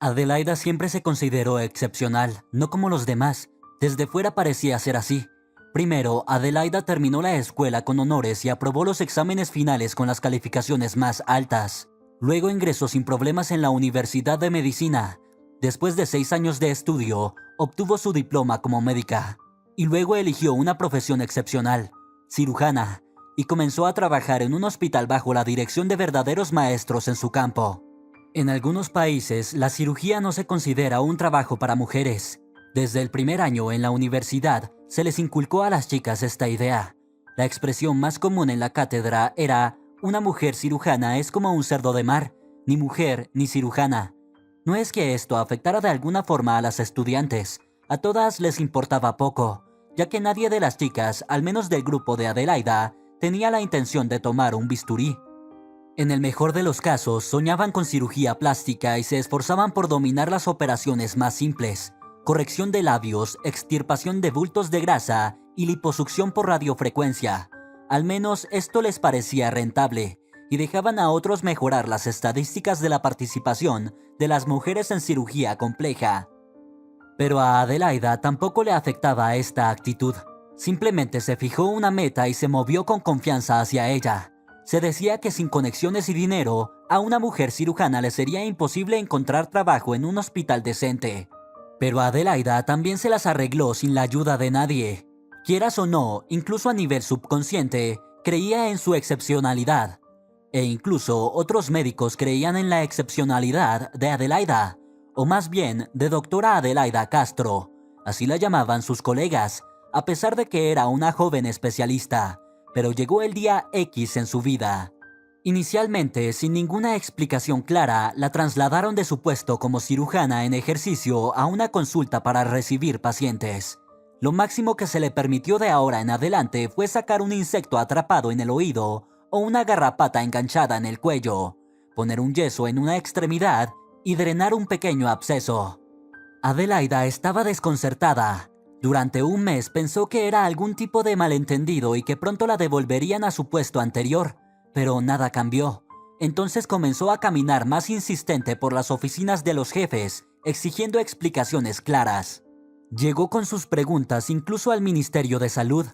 Adelaida siempre se consideró excepcional, no como los demás. Desde fuera parecía ser así. Primero, Adelaida terminó la escuela con honores y aprobó los exámenes finales con las calificaciones más altas. Luego ingresó sin problemas en la Universidad de Medicina. Después de 6 años de estudio, obtuvo su diploma como médica. Y luego eligió una profesión excepcional, cirujana, y comenzó a trabajar en un hospital bajo la dirección de verdaderos maestros en su campo. En algunos países, la cirugía no se considera un trabajo para mujeres. Desde el primer año en la universidad, se les inculcó a las chicas esta idea. La expresión más común en la cátedra era: una mujer cirujana es como un cerdo de mar, ni mujer ni cirujana. No es que esto afectara de alguna forma a las estudiantes, a todas les importaba poco, ya que nadie de las chicas, al menos del grupo de Adelaida, tenía la intención de tomar un bisturí. En el mejor de los casos, soñaban con cirugía plástica y se esforzaban por dominar las operaciones más simples: corrección de labios, extirpación de bultos de grasa y liposucción por radiofrecuencia. Al menos esto les parecía rentable, y dejaban a otros mejorar las estadísticas de la participación de las mujeres en cirugía compleja. Pero a Adelaida tampoco le afectaba esta actitud. Simplemente se fijó una meta y se movió con confianza hacia ella. Se decía que sin conexiones y dinero, a una mujer cirujana le sería imposible encontrar trabajo en un hospital decente. Pero Adelaida también se las arregló sin la ayuda de nadie. Quieras o no, incluso a nivel subconsciente, creía en su excepcionalidad. E incluso otros médicos creían en la excepcionalidad de Adelaida, o más bien de doctora Adelaida Castro. Así la llamaban sus colegas, a pesar de que era una joven especialista. Pero llegó el día X en su vida. Inicialmente, sin ninguna explicación clara, la trasladaron de su puesto como cirujana en ejercicio a una consulta para recibir pacientes. Lo máximo que se le permitió de ahora en adelante fue sacar un insecto atrapado en el oído o una garrapata enganchada en el cuello, poner un yeso en una extremidad y drenar un pequeño absceso. Adelaida estaba desconcertada. Durante un mes pensó que era algún tipo de malentendido y que pronto la devolverían a su puesto anterior, pero nada cambió. Entonces comenzó a caminar más insistente por las oficinas de los jefes, exigiendo explicaciones claras. Llegó con sus preguntas incluso al Ministerio de Salud.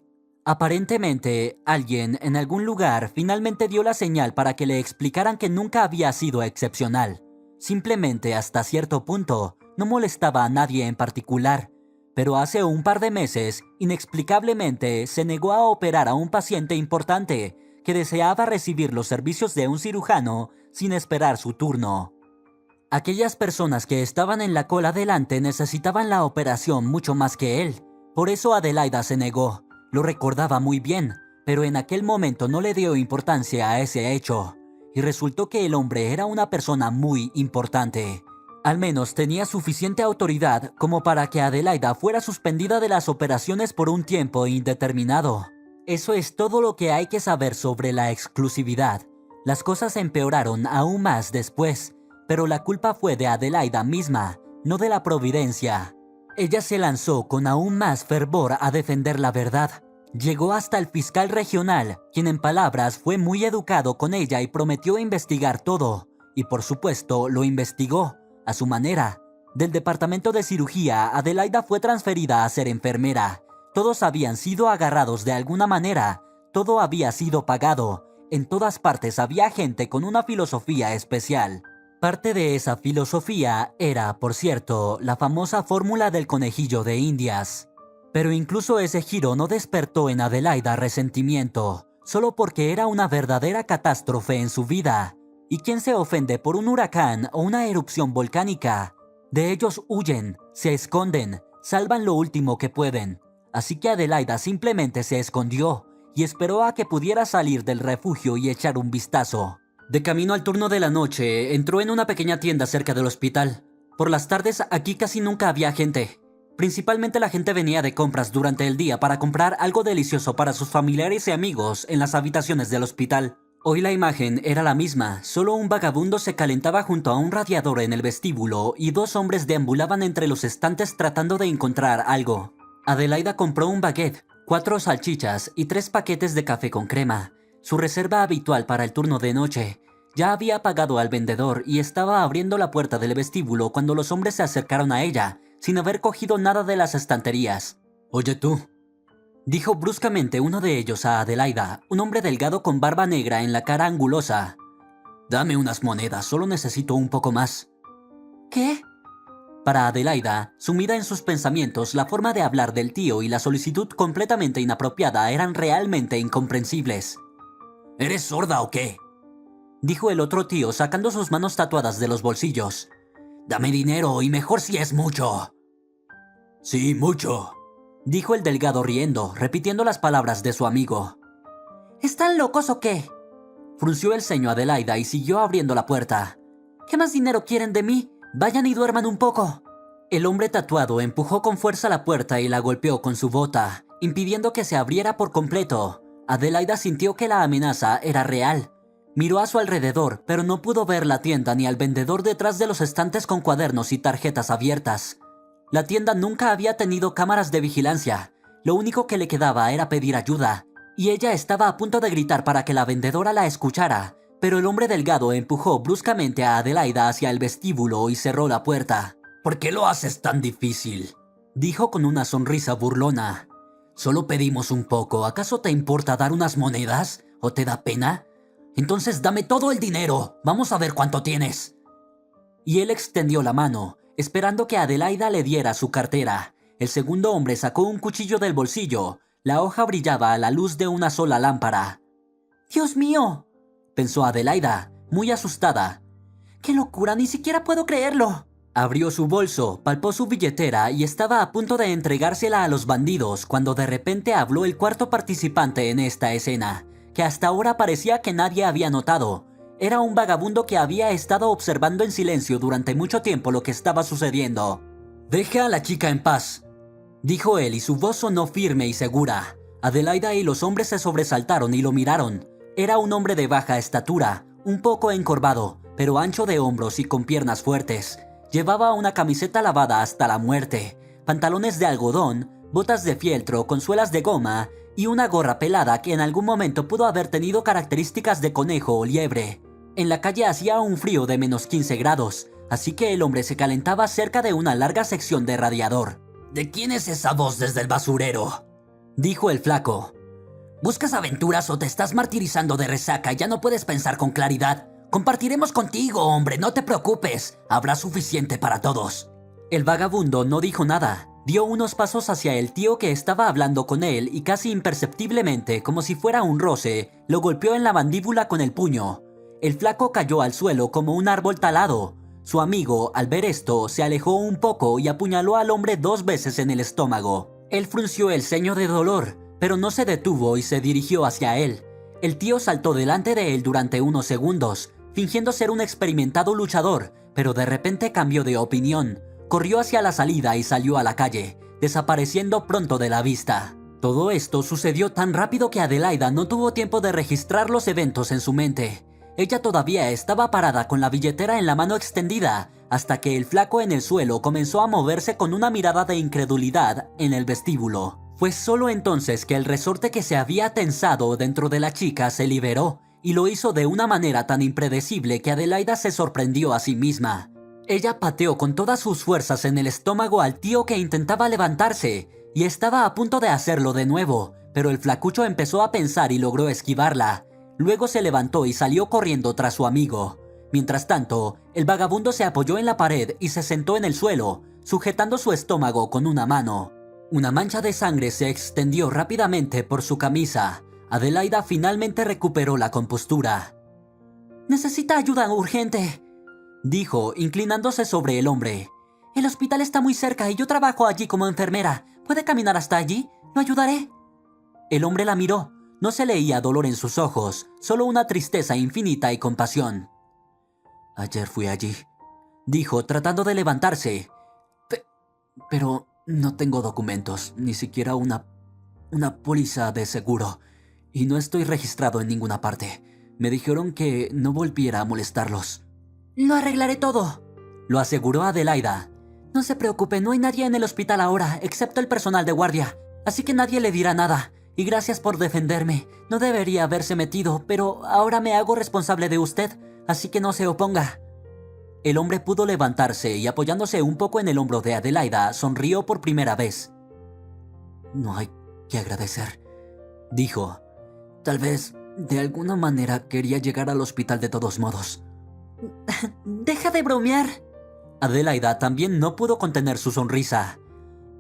Aparentemente, alguien en algún lugar finalmente dio la señal para que le explicaran que nunca había sido excepcional. Simplemente, hasta cierto punto, no molestaba a nadie en particular. Pero hace un par de meses, inexplicablemente, se negó a operar a un paciente importante que deseaba recibir los servicios de un cirujano sin esperar su turno. Aquellas personas que estaban en la cola delante necesitaban la operación mucho más que él. Por eso Adelaida se negó. Lo recordaba muy bien, pero en aquel momento no le dio importancia a ese hecho. Y resultó que el hombre era una persona muy importante. Al menos tenía suficiente autoridad como para que Adelaida fuera suspendida de las operaciones por un tiempo indeterminado. Eso es todo lo que hay que saber sobre la exclusividad. Las cosas empeoraron aún más después, pero la culpa fue de Adelaida misma, no de la providencia. Ella se lanzó con aún más fervor a defender la verdad. Llegó hasta el fiscal regional, quien en palabras fue muy educado con ella y prometió investigar todo. Y por supuesto, lo investigó, a su manera. Del departamento de cirugía, Adelaida fue transferida a ser enfermera. Todos habían sido agarrados de alguna manera. Todo había sido pagado. En todas partes había gente con una filosofía especial. Parte de esa filosofía era, por cierto, la famosa fórmula del conejillo de Indias. Pero incluso ese giro no despertó en Adelaida resentimiento, solo porque era una verdadera catástrofe en su vida. ¿Y quién se ofende por un huracán o una erupción volcánica? De ellos huyen, se esconden, salvan lo último que pueden. Así que Adelaida simplemente se escondió y esperó a que pudiera salir del refugio y echar un vistazo. De camino al turno de la noche, entró en una pequeña tienda cerca del hospital. Por las tardes aquí casi nunca había gente. Principalmente la gente venía de compras durante el día para comprar algo delicioso para sus familiares y amigos en las habitaciones del hospital. Hoy la imagen era la misma, solo un vagabundo se calentaba junto a un radiador en el vestíbulo y 2 hombres deambulaban entre los estantes tratando de encontrar algo. Adelaida compró un baguette, 4 salchichas y 3 paquetes de café con crema, su reserva habitual para el turno de noche. Ya había pagado al vendedor y estaba abriendo la puerta del vestíbulo cuando los hombres se acercaron a ella, sin haber cogido nada de las estanterías. «Oye tú», dijo bruscamente uno de ellos a Adelaida, un hombre delgado con barba negra en la cara angulosa. «Dame unas monedas, solo necesito un poco más». «¿Qué?». Para Adelaida, sumida en sus pensamientos, la forma de hablar del tío y la solicitud completamente inapropiada eran realmente incomprensibles. «¿Eres sorda o qué?», dijo el otro tío sacando sus manos tatuadas de los bolsillos. «Dame dinero y mejor si es mucho». «Sí, mucho», dijo el delgado riendo, repitiendo las palabras de su amigo. «¿Están locos o qué?», frunció el ceño Adelaida y siguió abriendo la puerta. «¿Qué más dinero quieren de mí? Vayan y duerman un poco». El hombre tatuado empujó con fuerza la puerta y la golpeó con su bota, impidiendo que se abriera por completo. Adelaida sintió que la amenaza era real. Miró a su alrededor, pero no pudo ver la tienda ni al vendedor detrás de los estantes con cuadernos y tarjetas abiertas. La tienda nunca había tenido cámaras de vigilancia. Lo único que le quedaba era pedir ayuda, y ella estaba a punto de gritar para que la vendedora la escuchara, pero el hombre delgado empujó bruscamente a Adelaida hacia el vestíbulo y cerró la puerta. «¿Por qué lo haces tan difícil?», dijo con una sonrisa burlona. «Solo pedimos un poco. ¿Acaso te importa dar unas monedas? ¿O te da pena? Entonces dame todo el dinero. Vamos a ver cuánto tienes». Y él extendió la mano, esperando que Adelaida le diera su cartera. El segundo hombre sacó un cuchillo del bolsillo. La hoja brillaba a la luz de una sola lámpara. «¡Dios mío!», pensó Adelaida, muy asustada. «¡Qué locura! Ni siquiera puedo creerlo». Abrió su bolso, palpó su billetera y estaba a punto de entregársela a los bandidos cuando de repente habló el cuarto participante en esta escena, que hasta ahora parecía que nadie había notado. Era un vagabundo que había estado observando en silencio durante mucho tiempo lo que estaba sucediendo. «Deja a la chica en paz», dijo él y su voz sonó firme y segura. Adelaida y los hombres se sobresaltaron y lo miraron. Era un hombre de baja estatura, un poco encorvado, pero ancho de hombros y con piernas fuertes. Llevaba una camiseta lavada hasta la muerte, pantalones de algodón, botas de fieltro con suelas de goma y una gorra pelada que en algún momento pudo haber tenido características de conejo o liebre. En la calle hacía un frío de -15 grados, así que el hombre se calentaba cerca de una larga sección de radiador. «¿De quién es esa voz desde el basurero?», dijo el flaco. «¿Buscas aventuras o te estás martirizando de resaca y ya no puedes pensar con claridad? Compartiremos contigo, hombre, no te preocupes. Habrá suficiente para todos». El vagabundo no dijo nada. Dio unos pasos hacia el tío que estaba hablando con él y casi imperceptiblemente, como si fuera un roce, lo golpeó en la mandíbula con el puño. El flaco cayó al suelo como un árbol talado. Su amigo, al ver esto, se alejó un poco y apuñaló al hombre 2 veces en el estómago. Él frunció el ceño de dolor, pero no se detuvo y se dirigió hacia él. El tío saltó delante de él durante unos segundos, fingiendo ser un experimentado luchador, pero de repente cambió de opinión. Corrió hacia la salida y salió a la calle, desapareciendo pronto de la vista. Todo esto sucedió tan rápido que Adelaida no tuvo tiempo de registrar los eventos en su mente. Ella todavía estaba parada con la billetera en la mano extendida, hasta que el flaco en el suelo comenzó a moverse con una mirada de incredulidad en el vestíbulo. Fue solo entonces que el resorte que se había tensado dentro de la chica se liberó, y lo hizo de una manera tan impredecible que Adelaida se sorprendió a sí misma. Ella pateó con todas sus fuerzas en el estómago al tío que intentaba levantarse, y estaba a punto de hacerlo de nuevo, pero el flacucho empezó a pensar y logró esquivarla. Luego se levantó y salió corriendo tras su amigo. Mientras tanto, el vagabundo se apoyó en la pared y se sentó en el suelo, sujetando su estómago con una mano. Una mancha de sangre se extendió rápidamente por su camisa. Adelaida finalmente recuperó la compostura. «Necesita ayuda urgente», dijo, inclinándose sobre el hombre. «El hospital está muy cerca y yo trabajo allí como enfermera. ¿Puede caminar hasta allí? ¿Lo ayudaré?» El hombre la miró. No se leía dolor en sus ojos, solo una tristeza infinita y compasión. «Ayer fui allí», dijo, tratando de levantarse. Pero no tengo documentos, ni siquiera una póliza de seguro. Y no estoy registrado en ninguna parte. Me dijeron que no volviera a molestarlos». «Lo arreglaré todo», lo aseguró Adelaida. «No se preocupe, no hay nadie en el hospital ahora, excepto el personal de guardia. Así que nadie le dirá nada. Y gracias por defenderme. No debería haberse metido, pero ahora me hago responsable de usted. así que no se oponga. El hombre pudo levantarse y apoyándose un poco en el hombro de Adelaida, sonrió por primera vez. No hay que agradecer, dijo. Tal vez, de alguna manera, quería llegar al hospital de todos modos. Deja de bromear. Adelaida también no pudo contener su sonrisa.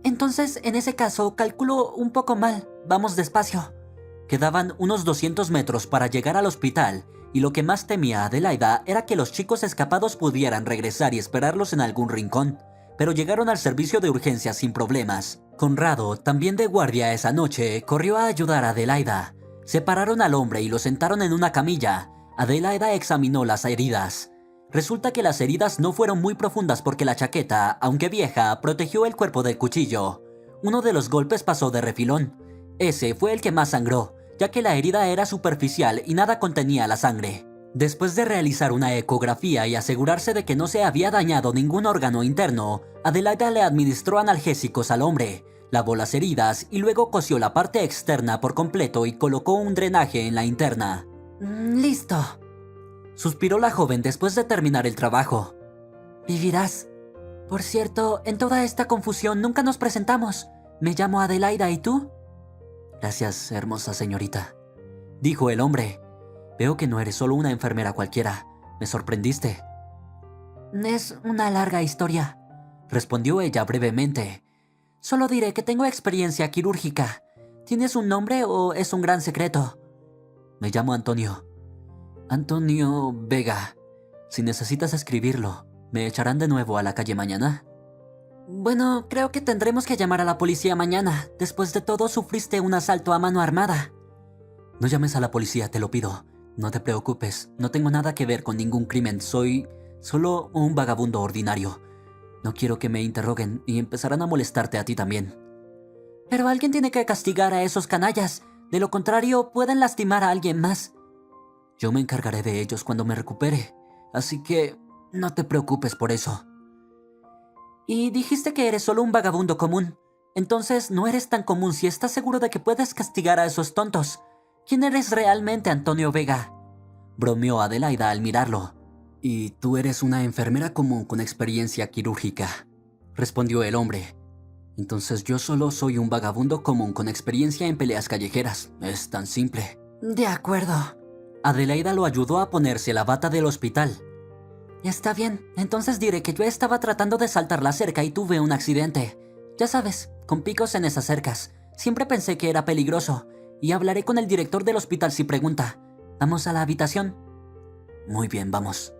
Entonces, en ese caso, calculo un poco mal. Vamos despacio. Quedaban unos 200 metros para llegar al hospital, y lo que más temía Adelaida era que los chicos escapados pudieran regresar y esperarlos en algún rincón. Pero llegaron al servicio de urgencias sin problemas. Conrado, también de guardia esa noche, corrió a ayudar a Adelaida. Separaron al hombre y lo sentaron en una camilla. Adelaida examinó las heridas. Resulta que las heridas no fueron muy profundas porque la chaqueta, aunque vieja, protegió el cuerpo del cuchillo. Uno de los golpes pasó de refilón. Ese fue el que más sangró, ya que la herida era superficial y nada contenía la sangre. Después de realizar una ecografía y asegurarse de que no se había dañado ningún órgano interno, Adelaida le administró analgésicos al hombre, lavó las heridas y luego cosió la parte externa por completo y colocó un drenaje en la interna. Listo, suspiró la joven después de terminar el trabajo. Vivirás. Por cierto, en toda esta confusión nunca nos presentamos. Me llamo Adelaida, ¿y tú? Gracias, hermosa señorita, dijo el hombre. Veo que no eres solo una enfermera cualquiera. Me sorprendiste. Es una larga historia, respondió ella brevemente. Solo diré que tengo experiencia quirúrgica. ¿Tienes un nombre o es un gran secreto? Me llamo Antonio. Antonio Vega. Si necesitas escribirlo, ¿me echarán de nuevo a la calle mañana? Bueno, creo que tendremos que llamar a la policía mañana. Después de todo, sufriste un asalto a mano armada. No llames a la policía, te lo pido. No te preocupes, no tengo nada que ver con ningún crimen. Soy solo un vagabundo ordinario. No quiero que me interroguen y empezarán a molestarte a ti también. Pero alguien tiene que castigar a esos canallas. De lo contrario, pueden lastimar a alguien más. Yo me encargaré de ellos cuando me recupere. Así que no te preocupes por eso. Y dijiste que eres solo un vagabundo común. Entonces no eres tan común si estás seguro de que puedes castigar a esos tontos. ¿Quién eres realmente, Antonio Vega? Bromeó Adelaida al mirarlo. Y tú eres una enfermera común con experiencia quirúrgica, respondió el hombre. Entonces yo solo soy un vagabundo común con experiencia en peleas callejeras. Es tan simple. De acuerdo. Adelaida lo ayudó a ponerse la bata del hospital. Está bien, entonces diré que yo estaba tratando de saltar la cerca y tuve un accidente. Ya sabes, con picos en esas cercas. Siempre pensé que era peligroso. Y hablaré con el director del hospital si pregunta. ¿Vamos a la habitación? Muy bien, vamos.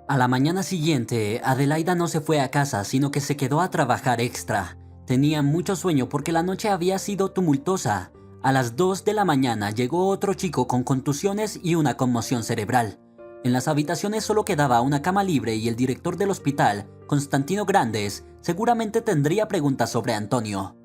A la mañana siguiente, Adelaida no se fue a casa, sino que se quedó a trabajar extra. Tenía mucho sueño porque la noche había sido tumultuosa. A las 2 de la mañana llegó otro chico con contusiones y una conmoción cerebral. En las habitaciones solo quedaba una cama libre y el director del hospital, Constantino Grandes, seguramente tendría preguntas sobre Antonio.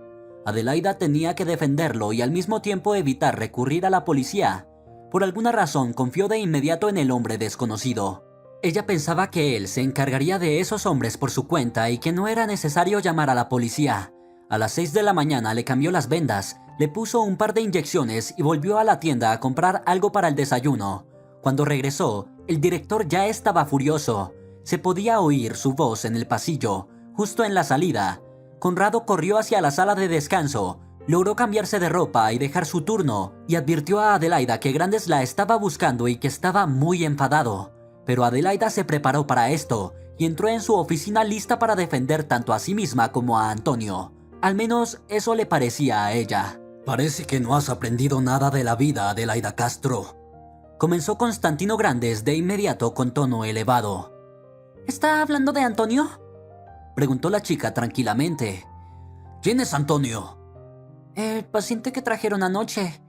Adelaida tenía que defenderlo y al mismo tiempo evitar recurrir a la policía. Por alguna razón confió de inmediato en el hombre desconocido. Ella pensaba que él se encargaría de esos hombres por su cuenta y que no era necesario llamar a la policía. A las 6 de la mañana le cambió las vendas, le puso un par de inyecciones y volvió a la tienda a comprar algo para el desayuno. Cuando regresó, el director ya estaba furioso. Se podía oír su voz en el pasillo, justo en la salida. Conrado corrió hacia la sala de descanso, logró cambiarse de ropa y dejar su turno, y advirtió a Adelaida que Grandes la estaba buscando y que estaba muy enfadado. Pero Adelaida se preparó para esto, y entró en su oficina lista para defender tanto a sí misma como a Antonio. Al menos eso le parecía a ella. Parece que no has aprendido nada de la vida, Adelaida Castro. Comenzó Constantino Grandes de inmediato con tono elevado. ¿Está hablando de Antonio?, preguntó la chica tranquilamente. ¿Quién es Antonio? El paciente que trajeron anoche,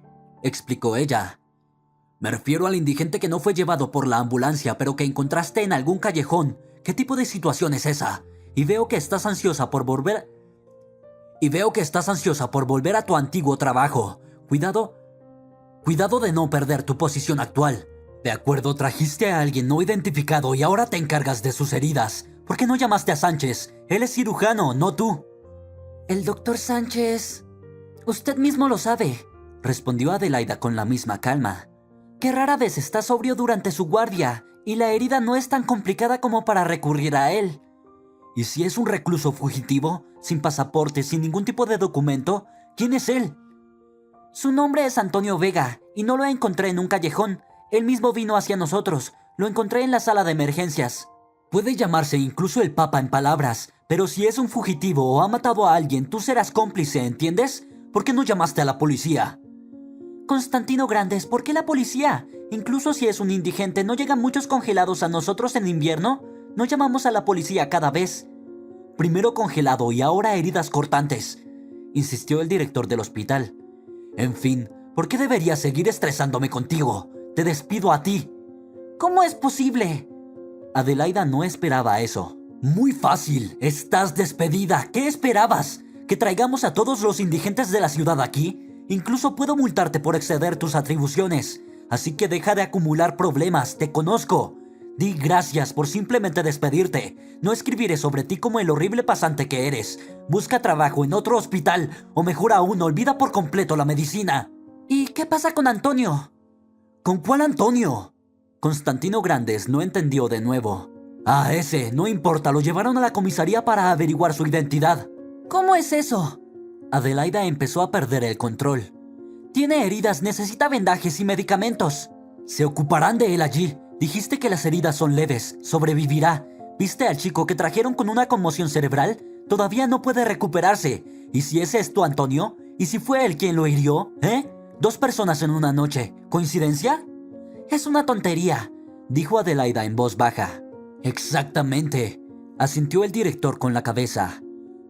explicó ella. Me refiero al indigente que no fue llevado por la ambulancia, pero que encontraste en algún callejón. ¿Qué tipo de situación es esa? Y veo que estás ansiosa por volver a tu antiguo trabajo. Cuidado de no perder tu posición actual. De acuerdo, trajiste a alguien no identificado y ahora te encargas de sus heridas. ¿Por qué no llamaste a Sánchez? Él es cirujano, no tú. El doctor Sánchez... Usted mismo lo sabe, respondió Adelaida con la misma calma. Que rara vez está sobrio durante su guardia y la herida no es tan complicada como para recurrir a él. ¿Y si es un recluso fugitivo, sin pasaporte, sin ningún tipo de documento? ¿Quién es él? Su nombre es Antonio Vega, y no lo encontré en un callejón. Él mismo vino hacia nosotros. Lo encontré en la sala de emergencias. Puede llamarse incluso el Papa en palabras, pero si es un fugitivo o ha matado a alguien, tú serás cómplice, ¿entiendes? ¿Por qué no llamaste a la policía? Constantino Grandes, ¿por qué la policía? Incluso si es un indigente, ¿no llegan muchos congelados a nosotros en invierno? No llamamos a la policía cada vez. Primero congelado y ahora heridas cortantes, insistió el director del hospital. En fin, ¿por qué debería seguir estresándome contigo? Te despido a ti. ¿Cómo es posible? Adelaida no esperaba eso. Muy fácil, estás despedida. ¿Qué esperabas? ¿Que traigamos a todos los indigentes de la ciudad aquí? Incluso puedo multarte por exceder tus atribuciones. Así que deja de acumular problemas, te conozco. Di gracias por simplemente despedirte. No escribiré sobre ti como el horrible pasante que eres. Busca trabajo en otro hospital, o mejor aún, olvida por completo la medicina. ¿Y qué pasa con Antonio? ¿Con cuál Antonio? Constantino Grandes no entendió de nuevo. Ah, ese, no importa, lo llevaron a la comisaría para averiguar su identidad. ¿Cómo es eso? Adelaida empezó a perder el control. Tiene heridas, necesita vendajes y medicamentos. Se ocuparán de él allí. Dijiste que las heridas son leves, sobrevivirá. ¿Viste al chico que trajeron con una conmoción cerebral? Todavía no puede recuperarse. ¿Y si ese es tu Antonio? ¿Y si fue él quien lo hirió? ¿Eh? 2 personas en una noche. ¿Coincidencia? Es una tontería, dijo Adelaida en voz baja. Exactamente, asintió el director con la cabeza.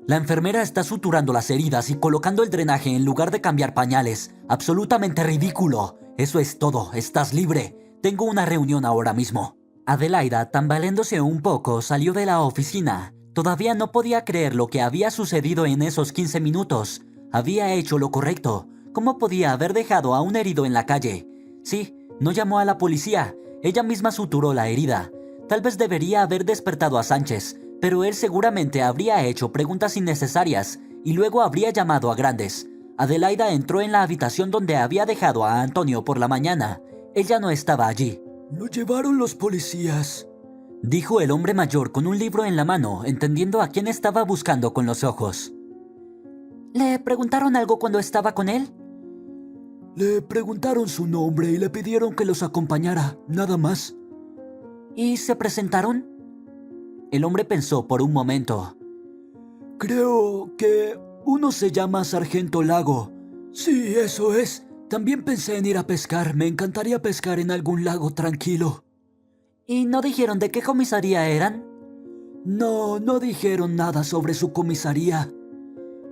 La enfermera está suturando las heridas y colocando el drenaje en lugar de cambiar pañales. Absolutamente ridículo. Eso es todo, estás libre. Tengo una reunión ahora mismo. Adelaida, tambaleándose un poco, salió de la oficina. Todavía no podía creer lo que había sucedido en esos 15 minutos. Había hecho lo correcto. ¿Cómo podía haber dejado a un herido en la calle? Sí, no llamó a la policía. Ella misma suturó la herida. Tal vez debería haber despertado a Sánchez, pero él seguramente habría hecho preguntas innecesarias y luego habría llamado a Grandes. Adelaida entró en la habitación donde había dejado a Antonio por la mañana. Ella no estaba allí. «Lo llevaron los policías», dijo el hombre mayor con un libro en la mano, entendiendo a quién estaba buscando con los ojos. ¿Le preguntaron algo cuando estaba con él? Le preguntaron su nombre y le pidieron que los acompañara, nada más. ¿Y se presentaron? El hombre pensó por un momento. Creo que uno se llama Sargento Lago. Sí, eso es. También pensé en ir a pescar. Me encantaría pescar en algún lago tranquilo. ¿Y no dijeron de qué comisaría eran? No, no dijeron nada sobre su comisaría.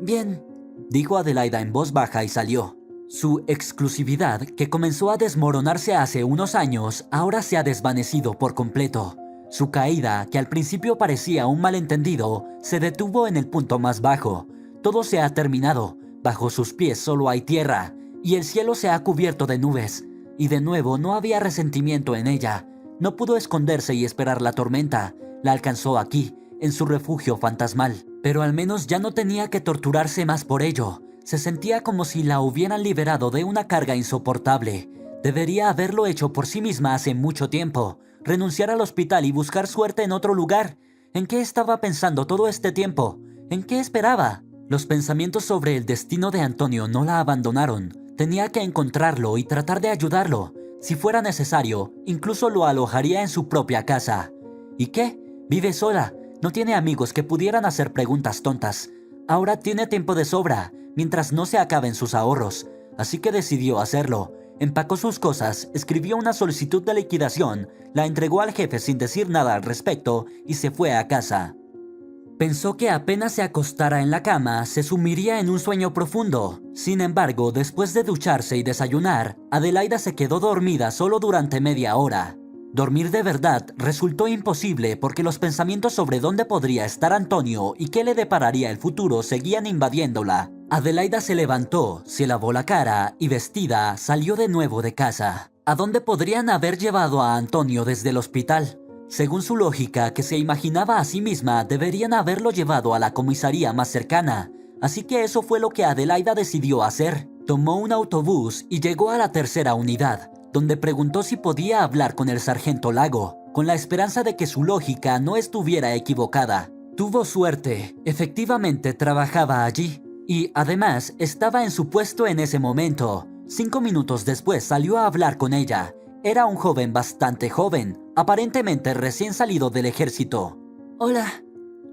Bien, dijo Adelaida en voz baja y salió. Su exclusividad, que comenzó a desmoronarse hace unos años, ahora se ha desvanecido por completo. Su caída, que al principio parecía un malentendido, se detuvo en el punto más bajo. Todo se ha terminado. Bajo sus pies solo hay tierra, y el cielo se ha cubierto de nubes. Y de nuevo no había resentimiento en ella. No pudo esconderse y esperar la tormenta. La alcanzó aquí, en su refugio fantasmal. Pero al menos ya no tenía que torturarse más por ello. Se sentía como si la hubieran liberado de una carga insoportable. Debería haberlo hecho por sí misma hace mucho tiempo. Renunciar al hospital y buscar suerte en otro lugar. ¿En qué estaba pensando todo este tiempo? ¿En qué esperaba? Los pensamientos sobre el destino de Antonio no la abandonaron. Tenía que encontrarlo y tratar de ayudarlo. Si fuera necesario, incluso lo alojaría en su propia casa. ¿Y qué? Vive sola. No tiene amigos que pudieran hacer preguntas tontas. Ahora tiene tiempo de sobra, mientras no se acaben sus ahorros. Así que decidió hacerlo. Empacó sus cosas, escribió una solicitud de liquidación, la entregó al jefe sin decir nada al respecto y se fue a casa. Pensó que apenas se acostara en la cama, se sumiría en un sueño profundo. Sin embargo, después de ducharse y desayunar, Adelaida se quedó dormida solo durante media hora. Dormir de verdad resultó imposible porque los pensamientos sobre dónde podría estar Antonio y qué le depararía el futuro seguían invadiéndola. Adelaida se levantó, se lavó la cara y vestida salió de nuevo de casa. ¿A dónde podrían haber llevado a Antonio desde el hospital? Según su lógica, que se imaginaba a sí misma, deberían haberlo llevado a la comisaría más cercana. Así que eso fue lo que Adelaida decidió hacer. Tomó un autobús y llegó a la tercera unidad, donde preguntó si podía hablar con el sargento Lago. con la esperanza de que su lógica no estuviera equivocada. Tuvo suerte, efectivamente trabajaba allí, y además estaba en su puesto en ese momento. 5 minutos después salió a hablar con ella. Era un joven bastante joven, aparentemente recién salido del ejército. «Hola»,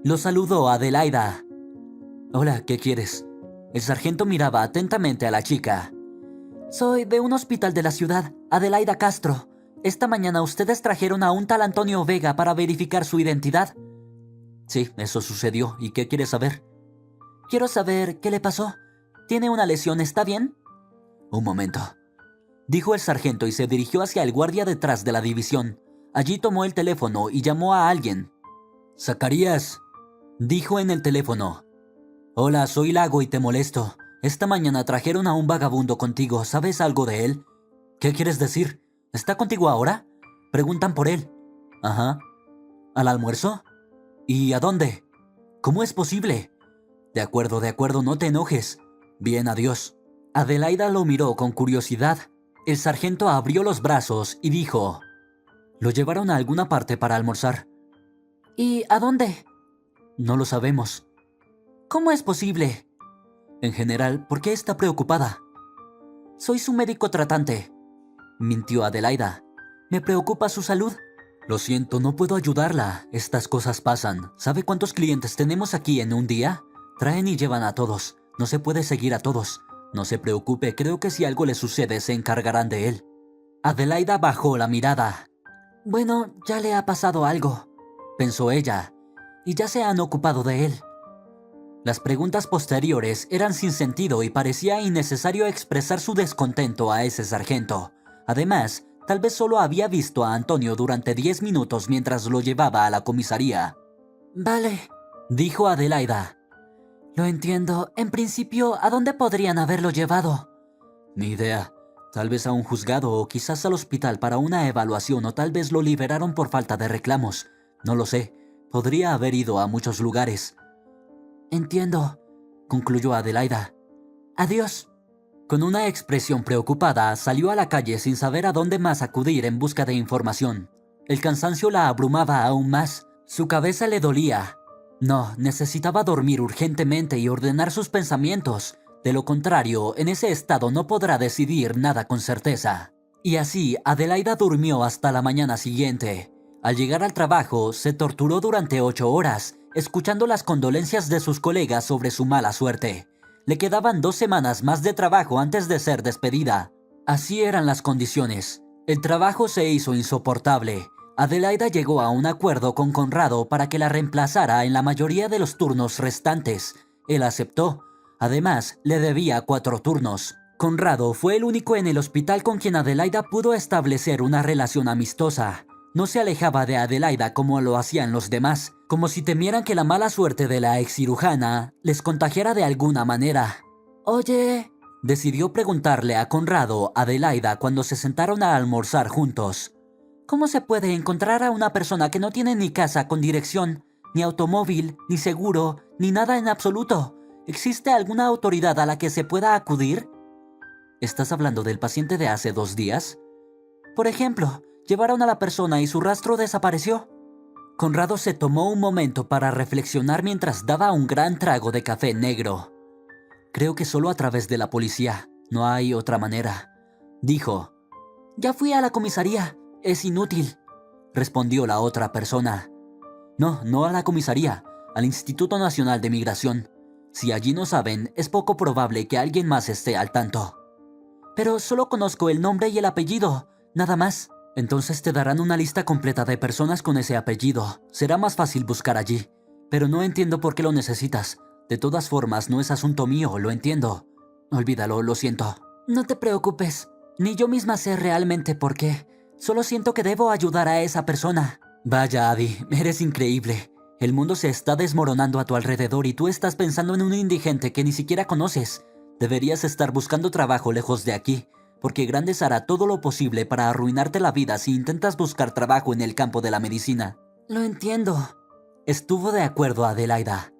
lo saludó Adelaida. «Hola, ¿qué quieres?» El sargento miraba atentamente a la chica. «Soy de un hospital de la ciudad, Adelaida Castro. Esta mañana ustedes trajeron a un tal Antonio Vega para verificar su identidad». «Sí, eso sucedió. ¿Y qué quieres saber?» «Quiero saber qué le pasó. ¿Tiene una lesión? ¿Está bien?» «Un momento», dijo el sargento y se dirigió hacia el guardia detrás de la división. Allí tomó el teléfono y llamó a alguien. «Zacarías», dijo en el teléfono. «Hola, soy Lago y te molesto. Esta mañana trajeron a un vagabundo contigo. ¿Sabes algo de él?» «¿Qué quieres decir? ¿Está contigo ahora?» «Preguntan por él». «Ajá». «¿Al almuerzo?» «¿Y a dónde?» «¿Cómo es posible?» De acuerdo, no te enojes». «Bien, adiós». Adelaida lo miró con curiosidad. El sargento abrió los brazos y dijo: «Lo llevaron a alguna parte para almorzar». «¿Y a dónde?» «No lo sabemos». «¿Cómo es posible?» «En general, ¿por qué está preocupada?» «Soy su médico tratante». Mintió Adelaida. «Me preocupa su salud». «Lo siento, no puedo ayudarla. Estas cosas pasan. ¿Sabe cuántos clientes tenemos aquí en un día? Traen y llevan a todos. No se puede seguir a todos. No se preocupe, creo que si algo le sucede se encargarán de él». Adelaida bajó la mirada. «Bueno, ya le ha pasado algo», pensó ella, «y ya se han ocupado de él». Las preguntas posteriores eran sin sentido y parecía innecesario expresar su descontento a ese sargento. Además, tal vez solo había visto a Antonio durante 10 minutos mientras lo llevaba a la comisaría. «Vale», dijo Adelaida. «Lo entiendo. En principio, ¿a dónde podrían haberlo llevado?» «Ni idea. Tal vez a un juzgado o quizás al hospital para una evaluación o tal vez lo liberaron por falta de reclamos. No lo sé. Podría haber ido a muchos lugares». «Entiendo», concluyó Adelaida. «Adiós». Con una expresión preocupada, salió a la calle sin saber a dónde más acudir en busca de información. El cansancio la abrumaba aún más. Su cabeza le dolía. No, necesitaba dormir urgentemente y ordenar sus pensamientos. De lo contrario, en ese estado no podrá decidir nada con certeza. Y así, Adelaida durmió hasta la mañana siguiente. Al llegar al trabajo, se torturó durante 8 horas, escuchando las condolencias de sus colegas sobre su mala suerte. Le quedaban 2 semanas más de trabajo antes de ser despedida. Así eran las condiciones. El trabajo se hizo insoportable. Adelaida llegó a un acuerdo con Conrado para que la reemplazara en la mayoría de los turnos restantes. Él aceptó. Además, le debía 4 turnos. Conrado fue el único en el hospital con quien Adelaida pudo establecer una relación amistosa. No se alejaba de Adelaida como lo hacían los demás, como si temieran que la mala suerte de la ex-cirujana les contagiara de alguna manera. «Oye», decidió preguntarle a Conrado Adelaida cuando se sentaron a almorzar juntos. «¿Cómo se puede encontrar a una persona que no tiene ni casa con dirección, ni automóvil, ni seguro, ni nada en absoluto? ¿Existe alguna autoridad a la que se pueda acudir?» «¿Estás hablando del paciente de hace 2 días?» «Por ejemplo, llevaron a la persona y su rastro desapareció». Conrado se tomó un momento para reflexionar mientras daba un gran trago de café negro. «Creo que solo a través de la policía. No hay otra manera», dijo. «Ya fui a la comisaría. Es inútil», respondió la otra persona. No a la comisaría, al Instituto Nacional de Migración. Si allí no saben, es poco probable que alguien más esté al tanto». «Pero solo conozco el nombre y el apellido, nada más». «Entonces te darán una lista completa de personas con ese apellido. Será más fácil buscar allí. Pero no entiendo por qué lo necesitas. De todas formas, no es asunto mío, lo entiendo. Olvídalo, lo siento». «No te preocupes. Ni yo misma sé realmente por qué. Solo siento que debo ayudar a esa persona». «Vaya, Adi, eres increíble. El mundo se está desmoronando a tu alrededor y tú estás pensando en un indigente que ni siquiera conoces. Deberías estar buscando trabajo lejos de aquí, porque Grandes hará todo lo posible para arruinarte la vida si intentas buscar trabajo en el campo de la medicina». «Lo entiendo», estuvo de acuerdo Adelaida.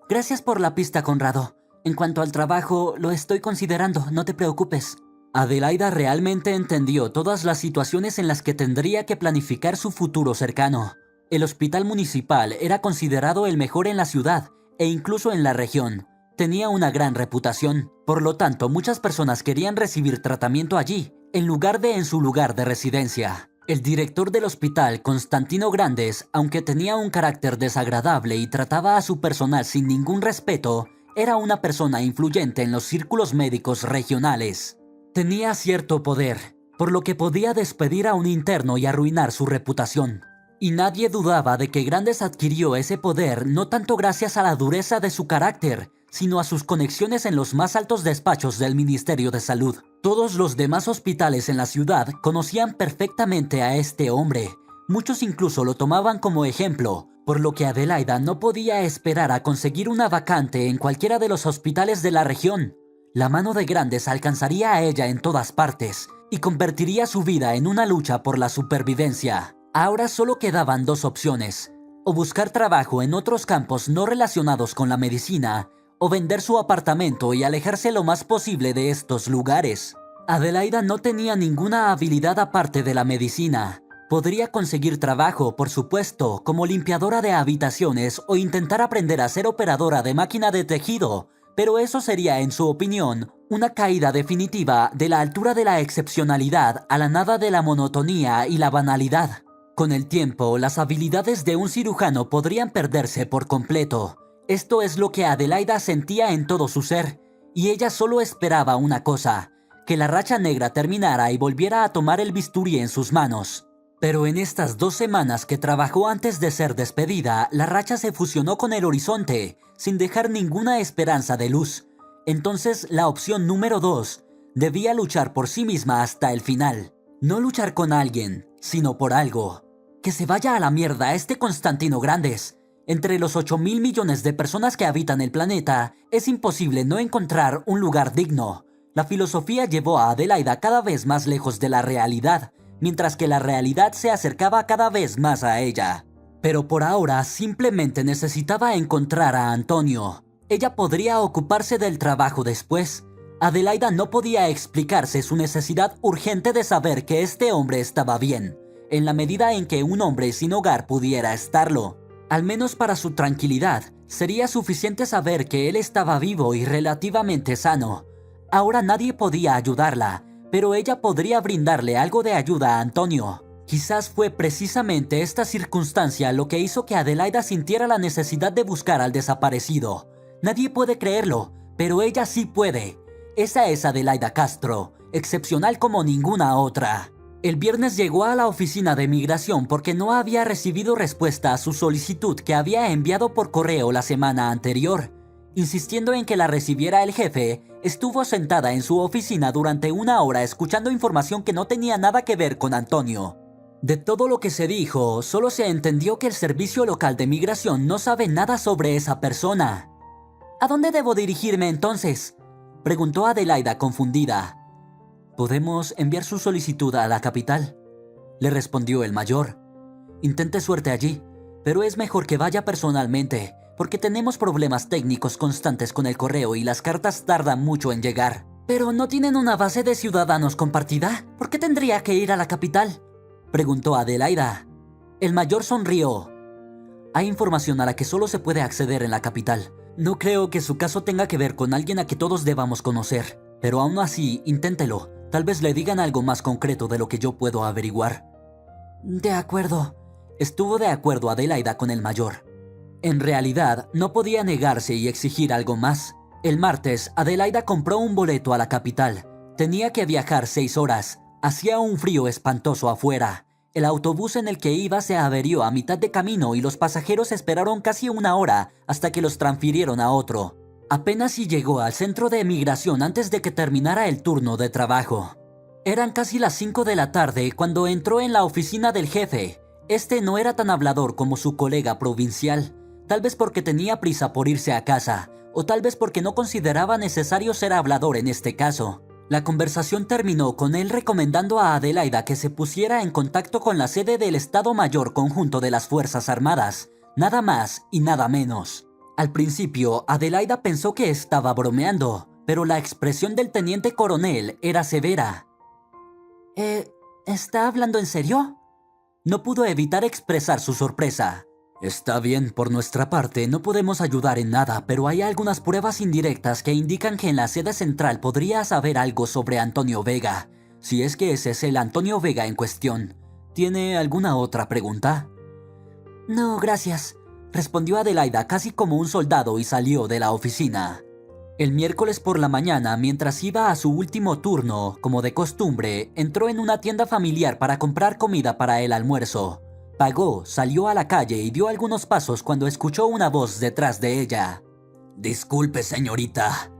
«Gracias por la pista, Conrado. En cuanto al trabajo, lo estoy considerando, no te preocupes». Adelaida realmente entendió todas las situaciones en las que tendría que planificar su futuro cercano. El hospital municipal era considerado el mejor en la ciudad e incluso en la región. Tenía una gran reputación, por lo tanto muchas personas querían recibir tratamiento allí, en lugar de en su lugar de residencia. El director del hospital, Constantino Grandes, aunque tenía un carácter desagradable y trataba a su personal sin ningún respeto, era una persona influyente en los círculos médicos regionales. Tenía cierto poder, por lo que podía despedir a un interno y arruinar su reputación. Y nadie dudaba de que Grandes adquirió ese poder no tanto gracias a la dureza de su carácter, sino a sus conexiones en los más altos despachos del Ministerio de Salud. Todos los demás hospitales en la ciudad conocían perfectamente a este hombre. Muchos incluso lo tomaban como ejemplo, por lo que Adelaida no podía esperar a conseguir una vacante en cualquiera de los hospitales de la región. La mano de Grandes alcanzaría a ella en todas partes y convertiría su vida en una lucha por la supervivencia. Ahora solo quedaban dos opciones: o buscar trabajo en otros campos no relacionados con la medicina, o vender su apartamento y alejarse lo más posible de estos lugares. Adelaida no tenía ninguna habilidad aparte de la medicina. Podría conseguir trabajo, por supuesto, como limpiadora de habitaciones o intentar aprender a ser operadora de máquina de tejido, pero eso sería, en su opinión, una caída definitiva de la altura de la excepcionalidad a la nada de la monotonía y la banalidad. Con el tiempo, las habilidades de un cirujano podrían perderse por completo. Esto es lo que Adelaida sentía en todo su ser, y ella solo esperaba una cosa: que la racha negra terminara y volviera a tomar el bisturí en sus manos. Pero en estas 2 semanas que trabajó antes de ser despedida, la racha se fusionó con el horizonte, sin dejar ninguna esperanza de luz. Entonces, la opción número 2, debía luchar por sí misma hasta el final. No luchar con alguien, sino por algo. Que se vaya a la mierda este Constantino Grandes. Entre los 8.000 millones de personas que habitan el planeta, es imposible no encontrar un lugar digno. La filosofía llevó a Adelaida cada vez más lejos de la realidad, mientras que la realidad se acercaba cada vez más a ella. Pero por ahora simplemente necesitaba encontrar a Antonio. Ella podría ocuparse del trabajo después. Adelaida no podía explicarse su necesidad urgente de saber que este hombre estaba bien, en la medida en que un hombre sin hogar pudiera estarlo. Al menos para su tranquilidad, sería suficiente saber que él estaba vivo y relativamente sano. Ahora nadie podía ayudarla, pero ella podría brindarle algo de ayuda a Antonio. Quizás fue precisamente esta circunstancia lo que hizo que Adelaida sintiera la necesidad de buscar al desaparecido. Nadie puede creerlo, pero ella sí puede. Esa es Adelaida Castro, excepcional como ninguna otra. El viernes llegó a la oficina de migración porque no había recibido respuesta a su solicitud que había enviado por correo la semana anterior. Insistiendo en que la recibiera el jefe, estuvo sentada en su oficina durante 1 hora escuchando información que no tenía nada que ver con Antonio. De todo lo que se dijo, solo se entendió que el servicio local de migración no sabe nada sobre esa persona. ¿A dónde debo dirigirme entonces?, preguntó Adelaida confundida. «Podemos enviar su solicitud a la capital», le respondió el mayor. «Intente suerte allí, pero es mejor que vaya personalmente, porque tenemos problemas técnicos constantes con el correo y las cartas tardan mucho en llegar». «¿Pero no tienen una base de ciudadanos compartida? ¿Por qué tendría que ir a la capital?», preguntó Adelaida. El mayor sonrió. «Hay información a la que solo se puede acceder en la capital. No creo que su caso tenga que ver con alguien a que todos debamos conocer, pero aún así, inténtelo. Tal vez le digan algo más concreto de lo que yo puedo averiguar». «De acuerdo». Estuvo de acuerdo Adelaida con el mayor. En realidad, no podía negarse y exigir algo más. El martes, Adelaida compró un boleto a la capital. Tenía que viajar 6 horas. Hacía un frío espantoso afuera. El autobús en el que iba se averió a mitad de camino y los pasajeros esperaron casi 1 hora hasta que los transfirieron a otro. Apenas si llegó al centro de migración antes de que terminara el turno de trabajo. Eran casi las 5 de la tarde cuando entró en la oficina del jefe. Este no era tan hablador como su colega provincial, tal vez porque tenía prisa por irse a casa, o tal vez porque no consideraba necesario ser hablador en este caso. La conversación terminó con él recomendando a Adelaida que se pusiera en contacto con la sede del Estado Mayor Conjunto de las Fuerzas Armadas, nada más y nada menos. Al principio, Adelaida pensó que estaba bromeando, pero la expresión del teniente coronel era severa. ¿Está hablando en serio? No pudo evitar expresar su sorpresa. Está bien, por nuestra parte no podemos ayudar en nada, pero hay algunas pruebas indirectas que indican que en la sede central podría saber algo sobre Antonio Vega, si es que ese es el Antonio Vega en cuestión. ¿Tiene alguna otra pregunta? No, gracias, respondió Adelaida casi como un soldado y salió de la oficina. El miércoles por la mañana, mientras iba a su último turno, como de costumbre, entró en una tienda familiar para comprar comida para el almuerzo. Pagó, salió a la calle y dio algunos pasos cuando escuchó una voz detrás de ella. «Disculpe, señorita».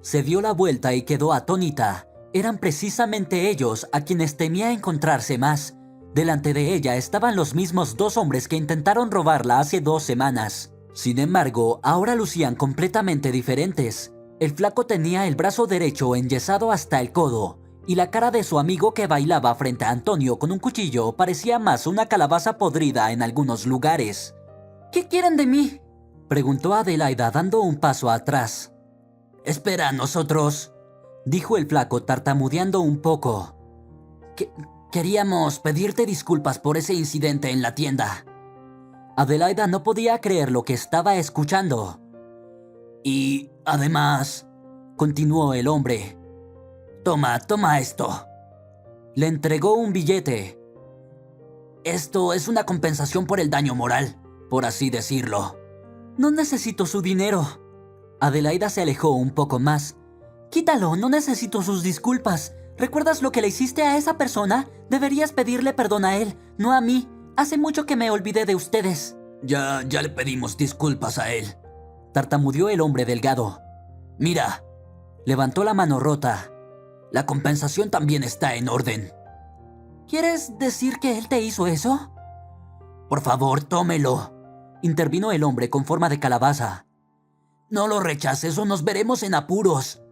Se dio la vuelta y quedó atónita. Eran precisamente ellos a quienes temía encontrarse más. Delante de ella estaban los mismos dos hombres que intentaron robarla hace 2 semanas. Sin embargo, ahora lucían completamente diferentes. El flaco tenía el brazo derecho enyesado hasta el codo, y la cara de su amigo que bailaba frente a Antonio con un cuchillo parecía más una calabaza podrida en algunos lugares. «¿Qué quieren de mí?», preguntó Adelaida dando un paso atrás. «Espera a nosotros», dijo el flaco tartamudeando un poco. Queríamos pedirte disculpas por ese incidente en la tienda». Adelaida no podía creer lo que estaba escuchando. «Y además», continuó el hombre, Toma esto». Le entregó un billete. «Esto es una compensación por el daño moral, por así decirlo». «No necesito su dinero». Adelaida se alejó un poco más. «Quítalo, no necesito sus disculpas. ¿Recuerdas lo que le hiciste a esa persona? Deberías pedirle perdón a él, no a mí. Hace mucho que me olvidé de ustedes». Ya le pedimos disculpas a él», tartamudeó el hombre delgado. «Mira», levantó la mano rota. «La compensación también está en orden». ¿Quieres decir que él te hizo eso? «Por favor, tómelo», intervino el hombre con forma de calabaza. «No lo rechaces o nos veremos en apuros».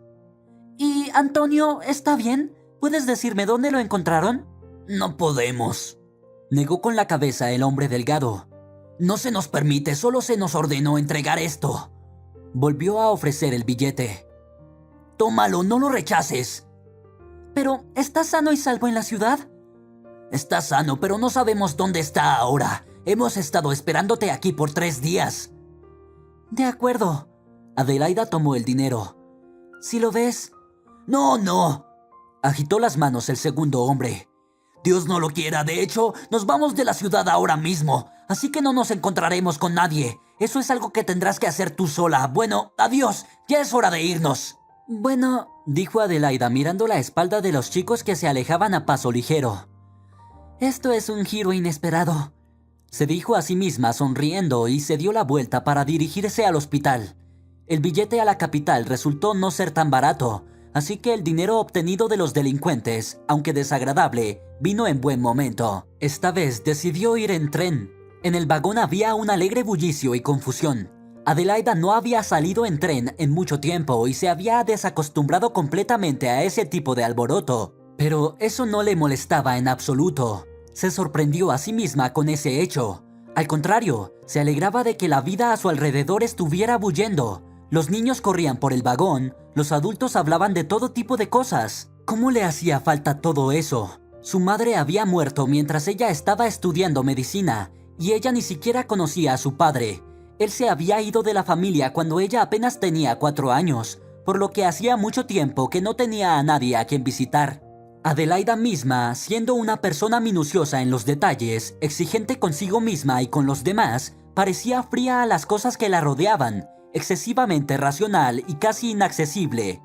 ¿Y Antonio está bien? ¿Puedes decirme dónde lo encontraron? «No podemos», negó con la cabeza el hombre delgado. «No se nos permite, solo se nos ordenó entregar esto». Volvió a ofrecer el billete. «Tómalo, no lo rechaces». «¿Pero está sano y salvo en la ciudad?» «Está sano, pero no sabemos dónde está ahora. Hemos estado esperándote aquí por 3 días». «De acuerdo». Adelaida tomó el dinero. «Si lo ves». No», agitó las manos el segundo hombre. «Dios no lo quiera, de hecho, nos vamos de la ciudad ahora mismo, así que no nos encontraremos con nadie. Eso es algo que tendrás que hacer tú sola. Bueno, adiós, ya es hora de irnos». «Bueno», dijo Adelaida mirando la espalda de los chicos que se alejaban a paso ligero. «Esto es un giro inesperado», se dijo a sí misma sonriendo y se dio la vuelta para dirigirse al hospital. El billete a la capital resultó no ser tan barato, así que el dinero obtenido de los delincuentes, aunque desagradable, vino en buen momento. Esta vez decidió ir en tren. En el vagón había un alegre bullicio y confusión. Adelaida no había salido en tren en mucho tiempo y se había desacostumbrado completamente a ese tipo de alboroto. Pero eso no le molestaba en absoluto. Se sorprendió a sí misma con ese hecho. Al contrario, se alegraba de que la vida a su alrededor estuviera bullendo. Los niños corrían por el vagón, los adultos hablaban de todo tipo de cosas. ¿Cómo le hacía falta todo eso? Su madre había muerto mientras ella estaba estudiando medicina, y ella ni siquiera conocía a su padre. Él se había ido de la familia cuando ella apenas tenía 4 años, por lo que hacía mucho tiempo que no tenía a nadie a quien visitar. Adelaida misma, siendo una persona minuciosa en los detalles, exigente consigo misma y con los demás, parecía fría a las cosas que la rodeaban, excesivamente racional y casi inaccesible.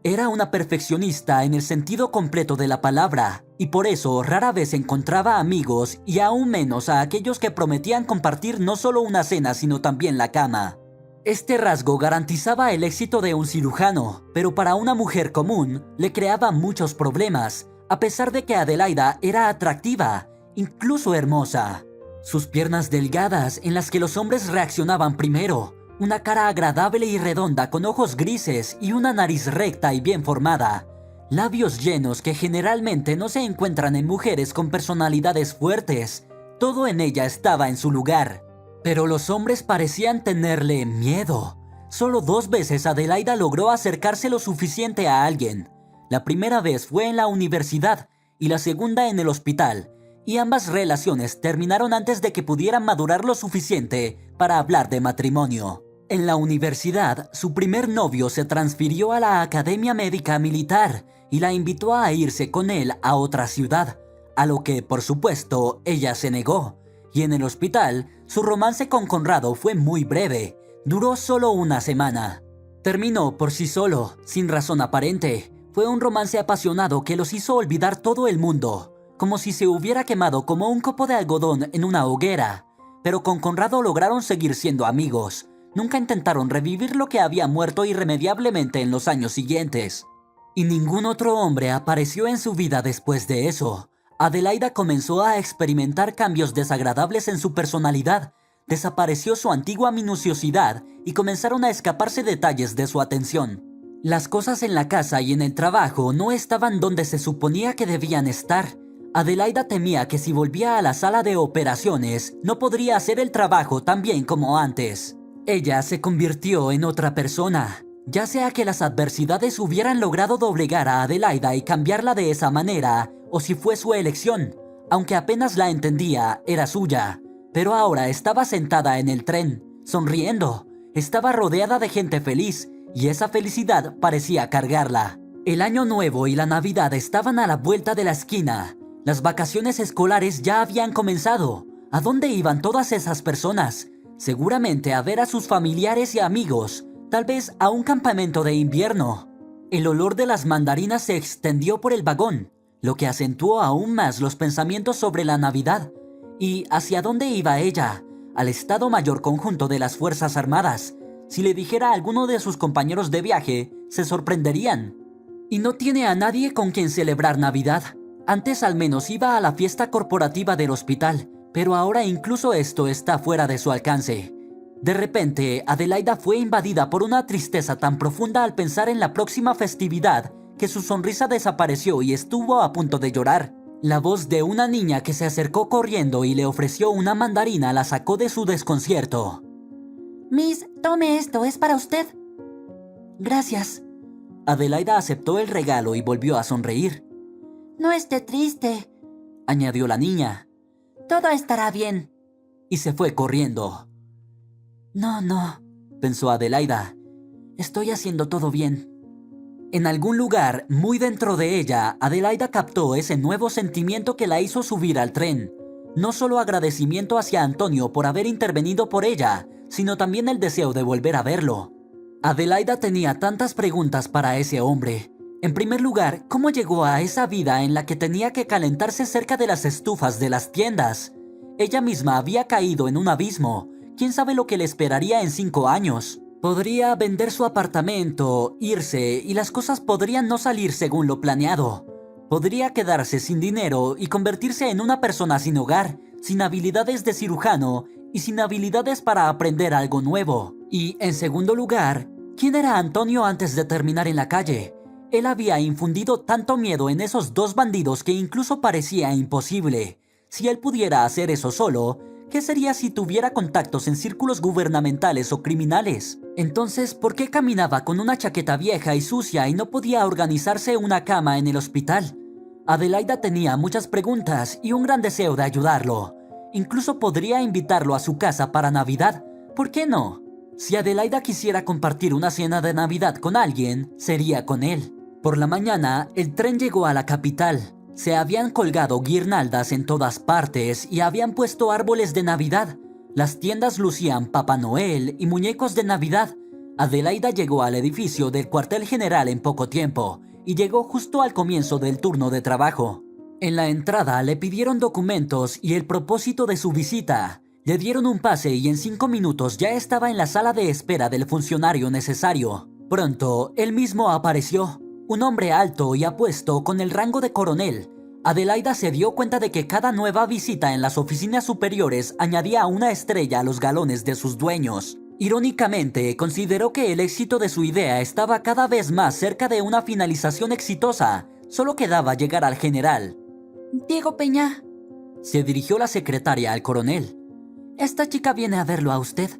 Era una perfeccionista en el sentido completo de la palabra, y por eso rara vez encontraba amigos y aún menos a aquellos que prometían compartir no solo una cena sino también la cama. Este rasgo garantizaba el éxito de un cirujano, pero para una mujer común le creaba muchos problemas, a pesar de que Adelaida era atractiva, incluso hermosa. Sus piernas delgadas en las que los hombres reaccionaban primero, una cara agradable y redonda con ojos grises y una nariz recta y bien formada, labios llenos que generalmente no se encuentran en mujeres con personalidades fuertes. Todo en ella estaba en su lugar. Pero los hombres parecían tenerle miedo. Solo 2 veces Adelaida logró acercarse lo suficiente a alguien. La primera vez fue en la universidad y la segunda en el hospital, y ambas relaciones terminaron antes de que pudieran madurar lo suficiente para hablar de matrimonio. En la universidad, su primer novio se transfirió a la Academia Médica Militar y la invitó a irse con él a otra ciudad, a lo que, por supuesto, ella se negó. Y en el hospital, su romance con Conrado fue muy breve, duró solo una semana. Terminó por sí solo, sin razón aparente. Fue un romance apasionado que los hizo olvidar todo el mundo, como si se hubiera quemado como un copo de algodón en una hoguera. Pero con Conrado lograron seguir siendo amigos. Nunca intentaron revivir lo que había muerto irremediablemente en los años siguientes. Y ningún otro hombre apareció en su vida después de eso. Adelaida comenzó a experimentar cambios desagradables en su personalidad. Desapareció su antigua minuciosidad y comenzaron a escaparse detalles de su atención. Las cosas en la casa y en el trabajo no estaban donde se suponía que debían estar. Adelaida temía que si volvía a la sala de operaciones, no podría hacer el trabajo tan bien como antes. Ella se convirtió en otra persona. Ya sea que las adversidades hubieran logrado doblegar a Adelaida y cambiarla de esa manera, o si fue su elección, aunque apenas la entendía, era suya. Pero ahora estaba sentada en el tren, sonriendo. Estaba rodeada de gente feliz, y esa felicidad parecía cargarla. El año nuevo y la Navidad estaban a la vuelta de la esquina. Las vacaciones escolares ya habían comenzado. ¿A dónde iban todas esas personas? Seguramente a ver a sus familiares y amigos, tal vez a un campamento de invierno. El olor de las mandarinas se extendió por el vagón, lo que acentuó aún más los pensamientos sobre la Navidad. ¿Y hacia dónde iba ella? Al Estado Mayor Conjunto de las Fuerzas Armadas. Si le dijera a alguno de sus compañeros de viaje, se sorprenderían. Y no tiene a nadie con quien celebrar Navidad. Antes al menos iba a la fiesta corporativa del hospital, pero ahora incluso esto está fuera de su alcance. De repente, Adelaida fue invadida por una tristeza tan profunda al pensar en la próxima festividad que su sonrisa desapareció y estuvo a punto de llorar. La voz de una niña que se acercó corriendo y le ofreció una mandarina la sacó de su desconcierto. Miss, tome esto, es para usted. Gracias. Adelaida aceptó el regalo y volvió a sonreír. No esté triste, añadió la niña. Todo estará bien. Y se fue corriendo. No, pensó Adelaida. Estoy haciendo todo bien. En algún lugar, muy dentro de ella, Adelaida captó ese nuevo sentimiento que la hizo subir al tren. No solo agradecimiento hacia Antonio por haber intervenido por ella, sino también el deseo de volver a verlo. Adelaida tenía tantas preguntas para ese hombre. En primer lugar, ¿cómo llegó a esa vida en la que tenía que calentarse cerca de las estufas de las tiendas? Ella misma había caído en un abismo. ¿Quién sabe lo que le esperaría en 5 años? Podría vender su apartamento, irse, y las cosas podrían no salir según lo planeado. Podría quedarse sin dinero y convertirse en una persona sin hogar, sin habilidades de cirujano y sin habilidades para aprender algo nuevo. Y, en segundo lugar, ¿quién era Antonio antes de terminar en la calle? Él había infundido tanto miedo en esos 2 bandidos que incluso parecía imposible. Si él pudiera hacer eso solo, ¿qué sería si tuviera contactos en círculos gubernamentales o criminales? Entonces, ¿por qué caminaba con una chaqueta vieja y sucia y no podía organizarse una cama en el hospital? Adelaida tenía muchas preguntas y un gran deseo de ayudarlo. Incluso podría invitarlo a su casa para Navidad. ¿Por qué no? Si Adelaida quisiera compartir una cena de Navidad con alguien, sería con él. Por la mañana, el tren llegó a la capital. Se habían colgado guirnaldas en todas partes y habían puesto árboles de Navidad. Las tiendas lucían Papá Noel y muñecos de Navidad. Adelaida llegó al edificio del cuartel general en poco tiempo y llegó justo al comienzo del turno de trabajo. En la entrada le pidieron documentos y el propósito de su visita. Le dieron un pase y en 5 minutos ya estaba en la sala de espera del funcionario necesario. Pronto, él mismo apareció. Un hombre alto y apuesto con el rango de coronel. Adelaida se dio cuenta de que cada nueva visita en las oficinas superiores añadía una estrella a los galones de sus dueños. Irónicamente, consideró que el éxito de su idea estaba cada vez más cerca de una finalización exitosa. Solo quedaba llegar al general. Diego Peña. Se dirigió la secretaria al coronel. Esta chica viene a verlo a usted.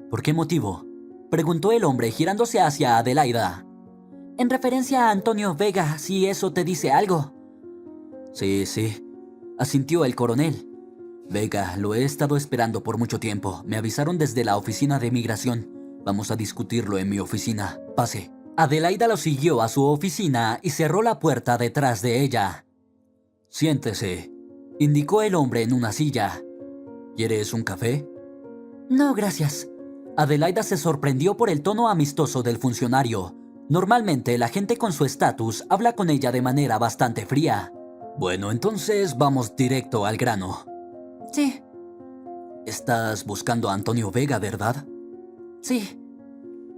¿Por qué motivo? Preguntó el hombre girándose hacia Adelaida. En referencia a Antonio Vega, si eso te dice algo. Sí, asintió el coronel. Vega, lo he estado esperando por mucho tiempo. Me avisaron desde la oficina de migración. Vamos a discutirlo en mi oficina. Pase. Adelaida lo siguió a su oficina y cerró la puerta detrás de ella. Siéntese, indicó el hombre en una silla. ¿Quieres un café? No, gracias. Adelaida se sorprendió por el tono amistoso del funcionario. Normalmente la gente con su estatus habla con ella de manera bastante fría. Bueno, entonces vamos directo al grano. Sí. Estás buscando a Antonio Vega, ¿verdad? Sí.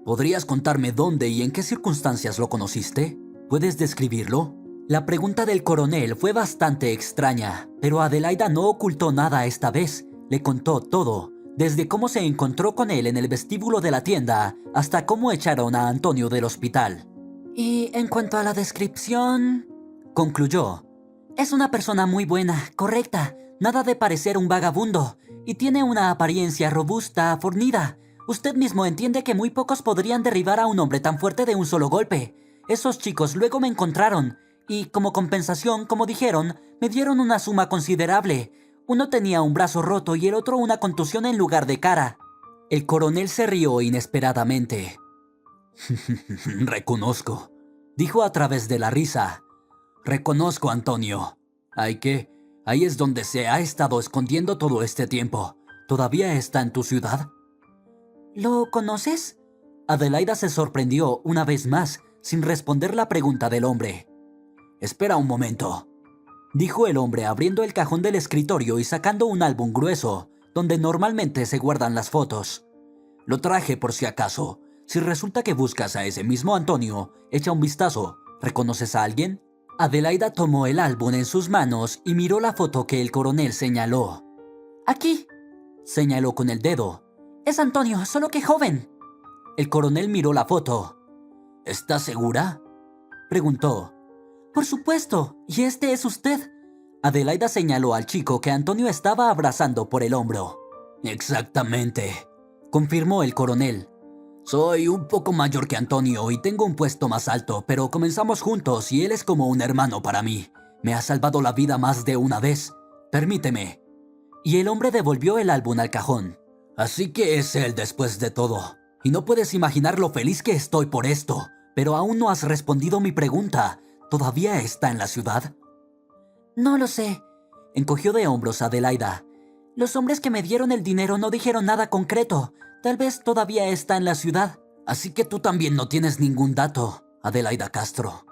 ¿Podrías contarme dónde y en qué circunstancias lo conociste? ¿Puedes describirlo? La pregunta del coronel fue bastante extraña, pero Adelaida no ocultó nada esta vez. Le contó todo, desde cómo se encontró con él en el vestíbulo de la tienda hasta cómo echaron a Antonio del hospital. Y en cuanto a la descripción, concluyó. Es una persona muy buena, correcta, nada de parecer un vagabundo, y tiene una apariencia robusta, fornida. Usted mismo entiende que muy pocos podrían derribar a un hombre tan fuerte de un solo golpe. Esos chicos luego me encontraron, y como compensación, como dijeron, me dieron una suma considerable. Uno tenía un brazo roto y el otro una contusión en lugar de cara. El coronel se rió inesperadamente. Reconozco, dijo a través de la risa. Reconozco, Antonio. Ahí es donde se ha estado escondiendo todo este tiempo. ¿Todavía está en tu ciudad? ¿Lo conoces? Adelaida se sorprendió una vez más, sin responder la pregunta del hombre. Espera un momento, dijo el hombre abriendo el cajón del escritorio y sacando un álbum grueso, donde normalmente se guardan las fotos. Lo traje por si acaso. Si resulta que buscas a ese mismo Antonio, echa un vistazo. ¿Reconoces a alguien? Adelaida tomó el álbum en sus manos y miró la foto que el coronel señaló. Aquí, señaló con el dedo. Es Antonio, solo que joven. El coronel miró la foto. ¿Estás segura?, preguntó. Por supuesto, y este es usted. Adelaida señaló al chico que Antonio estaba abrazando por el hombro. Exactamente, confirmó el coronel. Soy un poco mayor que Antonio y tengo un puesto más alto, pero comenzamos juntos y él es como un hermano para mí. Me ha salvado la vida más de una vez. Permíteme. Y el hombre devolvió el álbum al cajón. Así que es él después de todo. Y no puedes imaginar lo feliz que estoy por esto. Pero aún no has respondido mi pregunta. ¿Todavía está en la ciudad? No lo sé, encogió de hombros Adelaida. Los hombres que me dieron el dinero no dijeron nada concreto. Tal vez todavía está en la ciudad. Así que tú también no tienes ningún dato, Adelaida Castro,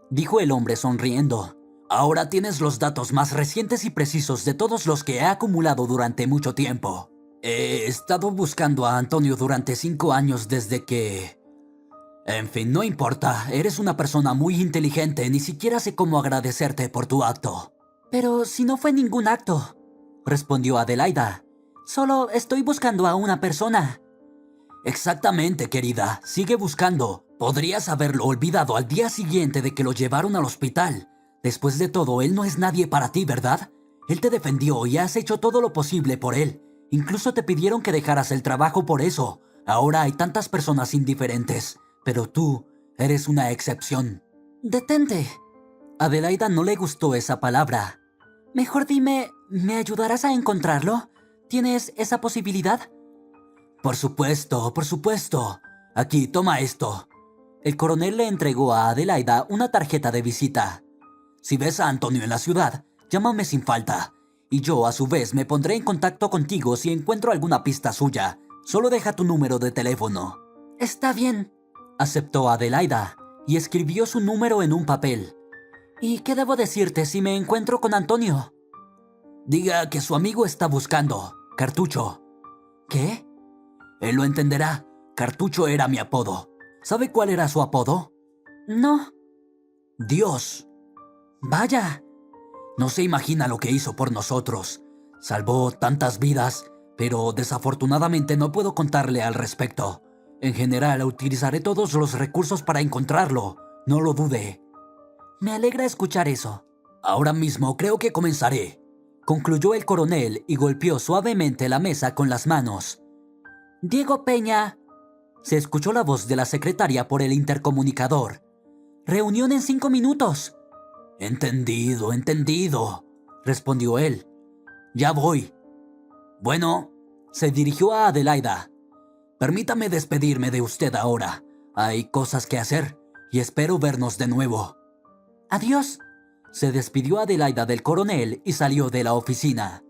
dijo el hombre sonriendo. Ahora tienes los datos más recientes y precisos de todos los que he acumulado durante mucho tiempo. He estado buscando a Antonio durante 5 años desde que... En fin, no importa, eres una persona muy inteligente, ni siquiera sé cómo agradecerte por tu acto. Pero si no fue ningún acto, respondió Adelaida. Solo estoy buscando a una persona. Exactamente, querida, sigue buscando. Podrías haberlo olvidado al día siguiente de que lo llevaron al hospital. Después de todo, él no es nadie para ti, ¿verdad? Él te defendió y has hecho todo lo posible por él. Incluso te pidieron que dejaras el trabajo por eso. Ahora hay tantas personas indiferentes. Pero tú eres una excepción. Detente. Adelaida no le gustó esa palabra. Mejor dime, ¿me ayudarás a encontrarlo? ¿Tienes esa posibilidad? Por supuesto, por supuesto. Aquí, toma esto. El coronel le entregó a Adelaida una tarjeta de visita. Si ves a Antonio en la ciudad, llámame sin falta. Y yo, a su vez, me pondré en contacto contigo si encuentro alguna pista suya. Solo deja tu número de teléfono. Está bien, aceptó Adelaida y escribió su número en un papel. ¿Y qué debo decirte si me encuentro con Antonio? Diga que su amigo está buscando Cartucho. ¿Qué? Él lo entenderá. Cartucho era mi apodo. ¿Sabe cuál era su apodo? No. Dios. Vaya. No se imagina lo que hizo por nosotros. Salvó tantas vidas, pero desafortunadamente no puedo contarle al respecto. En general, utilizaré todos los recursos para encontrarlo. No lo dude. Me alegra escuchar eso. Ahora mismo creo que comenzaré, concluyó el coronel y golpeó suavemente la mesa con las manos. Diego Peña. Se escuchó la voz de la secretaria por el intercomunicador. «Reunión en 5 minutos». «Entendido, entendido», respondió él. «Ya voy». «Bueno», se dirigió a Adelaida. «Permítame despedirme de usted ahora. Hay cosas que hacer y espero vernos de nuevo». «Adiós». Se despidió Adelaida del coronel y salió de la oficina.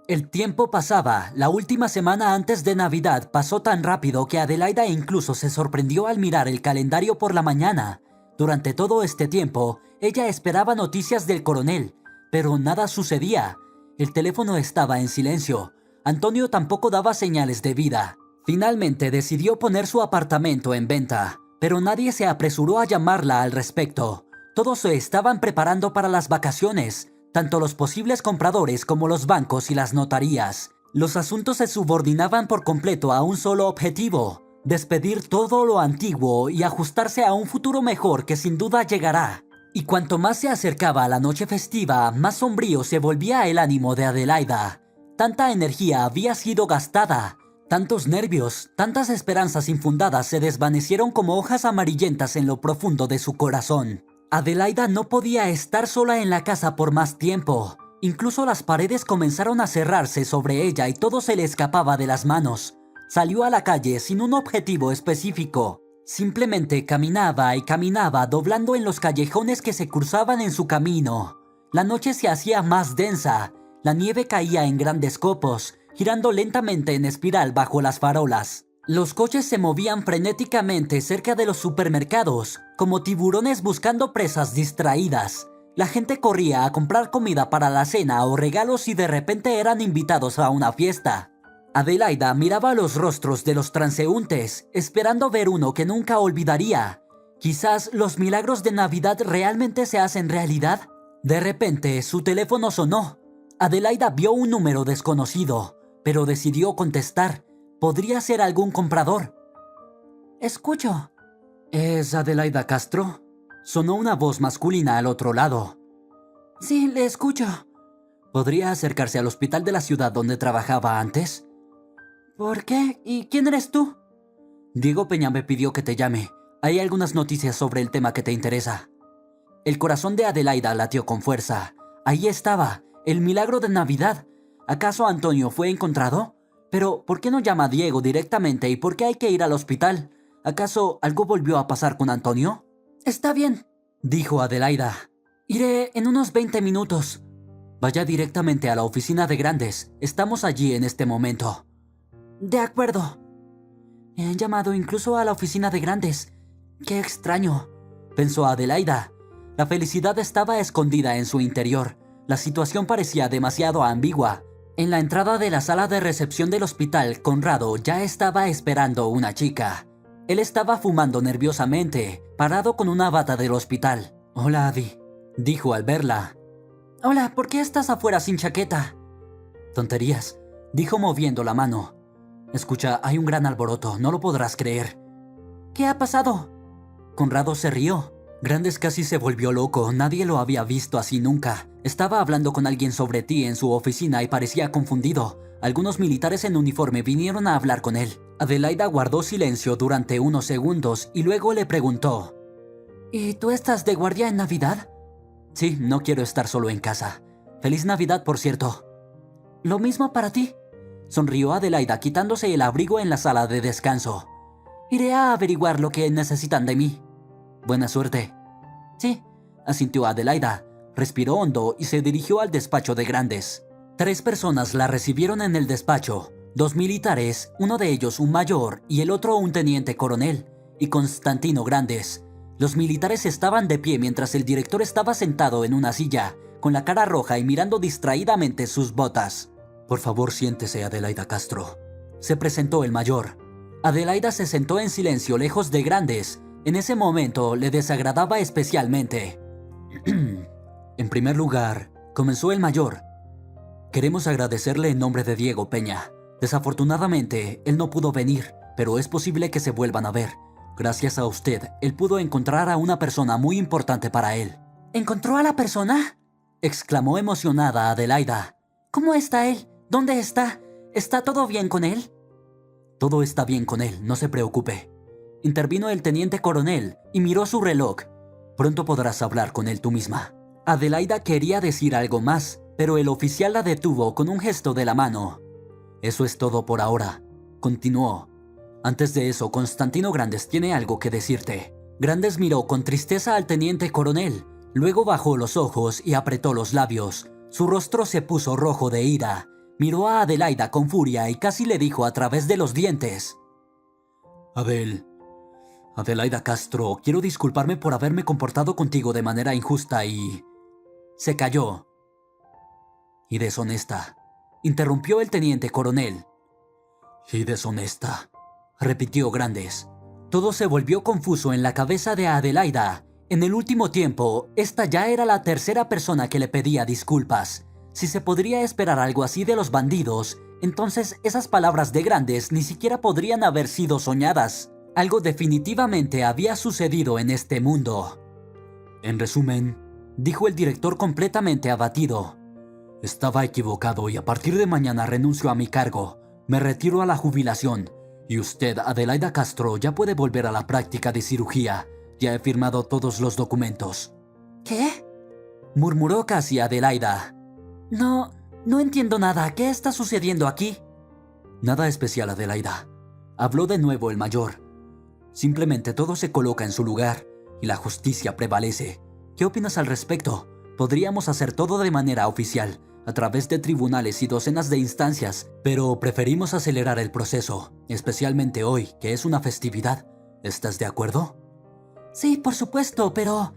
El tiempo pasaba. La última semana antes de Navidad pasó tan rápido que Adelaida incluso se sorprendió al mirar el calendario por la mañana. Durante todo este tiempo, ella esperaba noticias del coronel, pero nada sucedía. El teléfono estaba en silencio. Antonio tampoco daba señales de vida. Finalmente decidió poner su apartamento en venta, pero nadie se apresuró a llamarla al respecto. Todos se estaban preparando para las vacaciones, tanto los posibles compradores como los bancos y las notarías. Los asuntos se subordinaban por completo a un solo objetivo: despedir todo lo antiguo y ajustarse a un futuro mejor que sin duda llegará. Y cuanto más se acercaba a la noche festiva, más sombrío se volvía el ánimo de Adelaida. Tanta energía había sido gastada, tantos nervios, tantas esperanzas infundadas se desvanecieron como hojas amarillentas en lo profundo de su corazón. Adelaida no podía estar sola en la casa por más tiempo. Incluso las paredes comenzaron a cerrarse sobre ella y todo se le escapaba de las manos. Salió a la calle sin un objetivo específico. Simplemente caminaba y caminaba, doblando en los callejones que se cruzaban en su camino. La noche se hacía más densa. La nieve caía en grandes copos, girando lentamente en espiral bajo las farolas. Los coches se movían frenéticamente cerca de los supermercados, como tiburones buscando presas distraídas. La gente corría a comprar comida para la cena o regalos y de repente eran invitados a una fiesta. Adelaida miraba los rostros de los transeúntes, esperando ver uno que nunca olvidaría. Quizás los milagros de Navidad realmente se hacen realidad. De repente, su teléfono sonó. Adelaida vio un número desconocido, pero decidió contestar. Podría ser algún comprador. «Escucho». ¿Es Adelaida Castro? Sonó una voz masculina al otro lado. «Sí, le escucho». ¿Podría acercarse al hospital de la ciudad donde trabajaba antes? ¿Por qué? ¿Y quién eres tú? Diego Peña me pidió que te llame. Hay algunas noticias sobre el tema que te interesa. El corazón de Adelaida latió con fuerza. Ahí estaba, el milagro de Navidad. ¿Acaso Antonio fue encontrado? Pero, ¿por qué no llama a Diego directamente y por qué hay que ir al hospital? ¿Acaso algo volvió a pasar con Antonio? «Está bien», dijo Adelaida. «Iré en unos 20 minutos». Vaya directamente a la oficina de Grandes. Estamos allí en este momento. «De acuerdo». «Me han llamado incluso a la oficina de Grandes. Qué extraño», pensó Adelaida. La felicidad estaba escondida en su interior. La situación parecía demasiado ambigua. En la entrada de la sala de recepción del hospital, Conrado ya estaba esperando una chica. Él estaba fumando nerviosamente, parado con una bata del hospital. «Hola, Adi», dijo al verla. «Hola, ¿por qué estás afuera sin chaqueta?» «Tonterías», dijo moviendo la mano. «Escucha, hay un gran alboroto, no lo podrás creer». «¿Qué ha pasado?» Conrado se rió. Grandes casi se volvió loco, nadie lo había visto así nunca. Estaba hablando con alguien sobre ti en su oficina y parecía confundido. Algunos militares en uniforme vinieron a hablar con él. Adelaida guardó silencio durante unos segundos y luego le preguntó: ¿Y tú estás de guardia en Navidad? Sí, no quiero estar solo en casa. Feliz Navidad, por cierto. Lo mismo para ti, sonrió Adelaida quitándose el abrigo en la sala de descanso. Iré a averiguar lo que necesitan de mí. Buena suerte. Sí, asintió Adelaida. Respiró hondo y se dirigió al despacho de Grandes. 3 personas la recibieron en el despacho. 2 militares, uno de ellos un mayor y el otro un teniente coronel, y Constantino Grandes. Los militares estaban de pie mientras el director estaba sentado en una silla, con la cara roja y mirando distraídamente sus botas. Por favor, siéntese, Adelaida Castro. Se presentó el mayor. Adelaida se sentó en silencio lejos de Grandes. En ese momento le desagradaba especialmente. En primer lugar, comenzó el mayor. Queremos agradecerle en nombre de Diego Peña. Desafortunadamente, él no pudo venir, pero es posible que se vuelvan a ver. Gracias a usted, él pudo encontrar a una persona muy importante para él. ¿Encontró a la persona?, exclamó emocionada Adelaida. ¿Cómo está él? ¿Dónde está? ¿Está todo bien con él? Todo está bien con él, no se preocupe. intervino el teniente coronel y miró su reloj. Pronto podrás hablar con él tú misma. Adelaida quería decir algo más, pero el oficial la detuvo con un gesto de la mano. Eso es todo por ahora, continuó. Antes de eso, Constantino Grandes tiene algo que decirte. Grandes miró con tristeza al teniente coronel, luego bajó los ojos y apretó los labios. Su rostro se puso rojo de ira. Miró a Adelaida con furia y casi le dijo a través de los dientes: Adelaida Castro, quiero disculparme por haberme comportado contigo de manera injusta y... Se calló. Y deshonesta, interrumpió el teniente coronel. Y deshonesta, repitió Grandes. Todo se volvió confuso en la cabeza de Adelaida. En el último tiempo, esta ya era la tercera persona que le pedía disculpas. Si se podría esperar algo así de los bandidos, entonces esas palabras de Grandes ni siquiera podrían haber sido soñadas. Algo definitivamente había sucedido en este mundo. En resumen, dijo el director completamente abatido, estaba equivocado y a partir de mañana renuncio a mi cargo. Me retiro a la jubilación. Y usted, Adelaida Castro, ya puede volver a la práctica de cirugía. Ya he firmado todos los documentos. ¿Qué? Murmuró casi Adelaida. No entiendo nada. ¿Qué está sucediendo aquí? Nada especial, Adelaida. Habló de nuevo el mayor. Simplemente todo se coloca en su lugar y la justicia prevalece. ¿Qué opinas al respecto? Podríamos hacer todo de manera oficial, a través de tribunales y docenas de instancias, pero preferimos acelerar el proceso, especialmente hoy, que es una festividad. ¿Estás de acuerdo? Sí, por supuesto, pero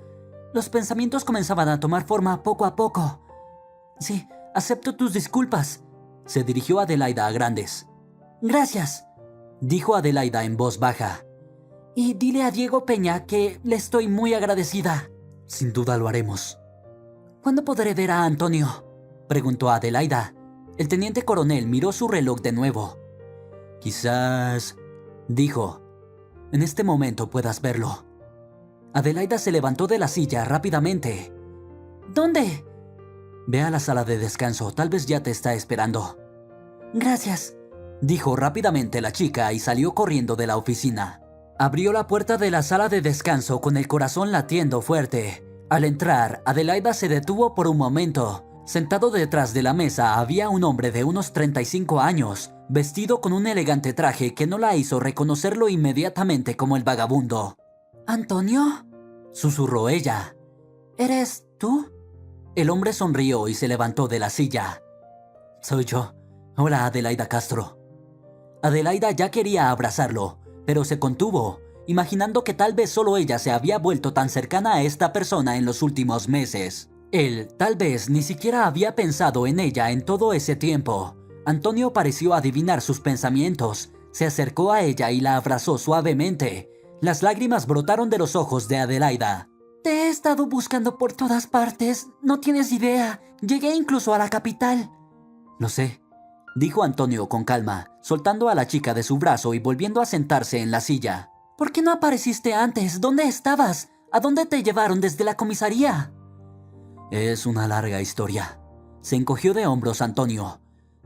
los pensamientos comenzaban a tomar forma poco a poco. Sí, acepto tus disculpas. Se dirigió Adelaida a Grandes. Gracias, dijo Adelaida en voz baja. Y dile a Diego Peña que le estoy muy agradecida. Sin duda lo haremos. ¿Cuándo podré ver a Antonio?, preguntó Adelaida. El teniente coronel miró su reloj de nuevo. Quizás, dijo, en este momento puedas verlo. Adelaida se levantó de la silla rápidamente. ¿Dónde? Ve a la sala de descanso, tal vez ya te está esperando. Gracias, dijo rápidamente la chica y salió corriendo de la oficina. Abrió la puerta de la sala de descanso con el corazón latiendo fuerte. Al entrar, Adelaida se detuvo por un momento. Sentado detrás de la mesa había un hombre de unos 35 años, vestido con un elegante traje que no la hizo reconocerlo inmediatamente como el vagabundo. ¿Antonio?, susurró ella. ¿Eres tú? El hombre sonrió y se levantó de la silla. Soy yo. Hola, Adelaida Castro. Adelaida ya quería abrazarlo, pero se contuvo, imaginando que tal vez solo ella se había vuelto tan cercana a esta persona en los últimos meses. Él, tal vez, ni siquiera había pensado en ella en todo ese tiempo. Antonio pareció adivinar sus pensamientos. Se acercó a ella y la abrazó suavemente. Las lágrimas brotaron de los ojos de Adelaida. Te he estado buscando por todas partes. No tienes idea. Llegué incluso a la capital. Lo sé, dijo Antonio con calma, soltando a la chica de su brazo y volviendo a sentarse en la silla. ¿Por qué no apareciste antes? ¿Dónde estabas? ¿A dónde te llevaron desde la comisaría? Es una larga historia. Se encogió de hombros Antonio,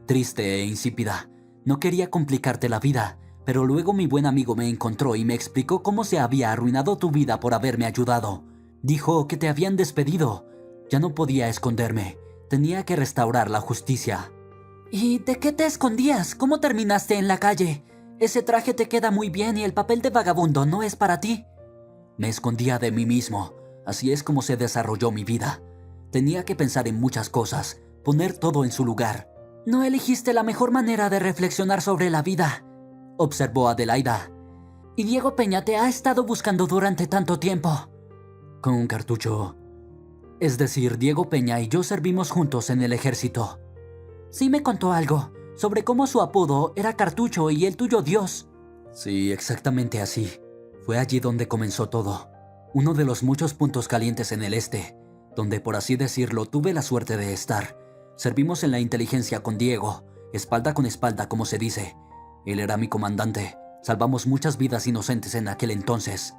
triste e insípida. No quería complicarte la vida, pero luego mi buen amigo me encontró y me explicó cómo se había arruinado tu vida por haberme ayudado. Dijo que te habían despedido. Ya no podía esconderme. Tenía que restaurar la justicia. ¿Y de qué te escondías? ¿Cómo terminaste en la calle? Ese traje te queda muy bien y el papel de vagabundo no es para ti. Me escondía de mí mismo. Así es como se desarrolló mi vida. Tenía que pensar en muchas cosas, poner todo en su lugar. No elegiste la mejor manera de reflexionar sobre la vida, observó Adelaida. Y Diego Peña te ha estado buscando durante tanto tiempo. Con un cartucho. Es decir, Diego Peña y yo servimos juntos en el ejército. Sí me contó algo, sobre cómo su apodo era Cartucho y el tuyo Dios. Sí, exactamente así. Fue allí donde comenzó todo. Uno de los muchos puntos calientes en el este, donde por así decirlo tuve la suerte de estar. Servimos en la inteligencia con Diego, espalda con espalda como se dice. Él era mi comandante. Salvamos muchas vidas inocentes en aquel entonces.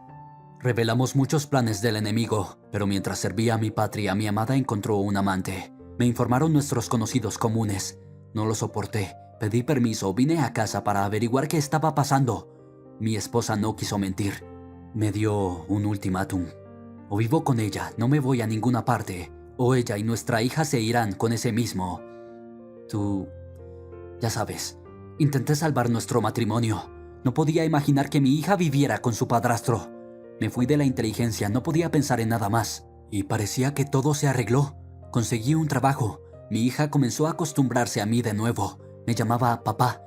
Revelamos muchos planes del enemigo, pero mientras servía a mi patria, mi amada encontró un amante. Me informaron nuestros conocidos comunes. No lo soporté. Pedí permiso, vine a casa para averiguar qué estaba pasando. Mi esposa no quiso mentir. Me dio un ultimátum. O vivo con ella, no me voy a ninguna parte, o ella y nuestra hija se irán con ese mismo. Tú... ya sabes, intenté salvar nuestro matrimonio. No podía imaginar que mi hija viviera con su padrastro. Me fui de la inteligencia, no podía pensar en nada más. Y parecía que todo se arregló. Conseguí un trabajo. Mi hija comenzó a acostumbrarse a mí de nuevo. Me llamaba papá.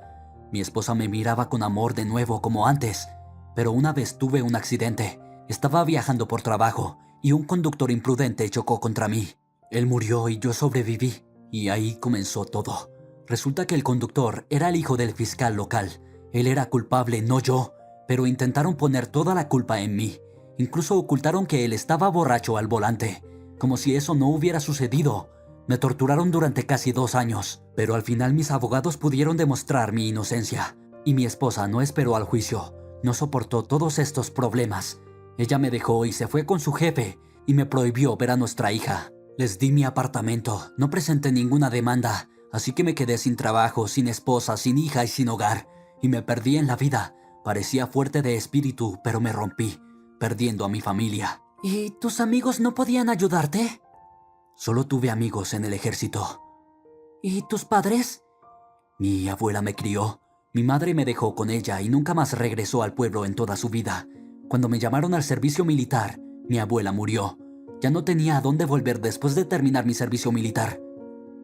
Mi esposa me miraba con amor de nuevo como antes. Pero una vez tuve un accidente. Estaba viajando por trabajo y un conductor imprudente chocó contra mí. Él murió y yo sobreviví. Y ahí comenzó todo. Resulta que el conductor era el hijo del fiscal local. Él era culpable, no yo. Pero intentaron poner toda la culpa en mí. Incluso ocultaron que él estaba borracho al volante. Como si eso no hubiera sucedido. Me torturaron durante casi 2 años. Pero al final mis abogados pudieron demostrar mi inocencia. Y mi esposa no esperó al juicio. No soportó todos estos problemas. Ella me dejó y se fue con su jefe y me prohibió ver a nuestra hija. Les di mi apartamento, no presenté ninguna demanda, así que me quedé sin trabajo, sin esposa, sin hija y sin hogar. Y me perdí en la vida. Parecía fuerte de espíritu, pero me rompí, perdiendo a mi familia. ¿Y tus amigos no podían ayudarte? Solo tuve amigos en el ejército. ¿Y tus padres? Mi abuela me crió. Mi madre me dejó con ella y nunca más regresó al pueblo en toda su vida. Cuando me llamaron al servicio militar, mi abuela murió. Ya no tenía a dónde volver después de terminar mi servicio militar.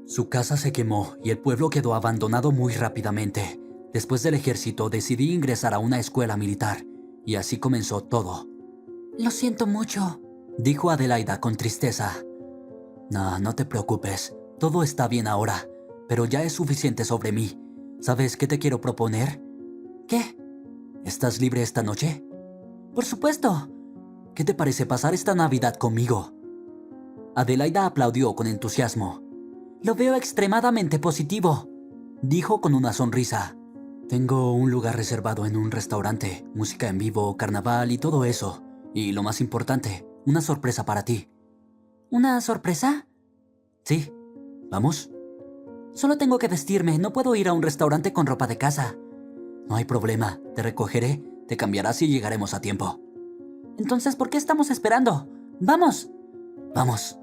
Su casa se quemó y el pueblo quedó abandonado muy rápidamente. Después del ejército decidí ingresar a una escuela militar y así comenzó todo. Lo siento mucho, dijo Adelaida con tristeza. No, no te preocupes, todo está bien ahora, pero ya es suficiente sobre mí. ¿Sabes qué te quiero proponer? ¿Qué? ¿Estás libre esta noche? Por supuesto. ¿Qué te parece pasar esta Navidad conmigo? Adelaida aplaudió con entusiasmo. Lo veo extremadamente positivo, dijo con una sonrisa. Tengo un lugar reservado en un restaurante, música en vivo, carnaval y todo eso. Y lo más importante, una sorpresa para ti. ¿Una sorpresa? Sí. ¿Vamos? Solo tengo que vestirme, no puedo ir a un restaurante con ropa de casa. No hay problema, te recogeré, te cambiarás y llegaremos a tiempo. Entonces, ¿por qué estamos esperando? ¡Vamos! Vamos.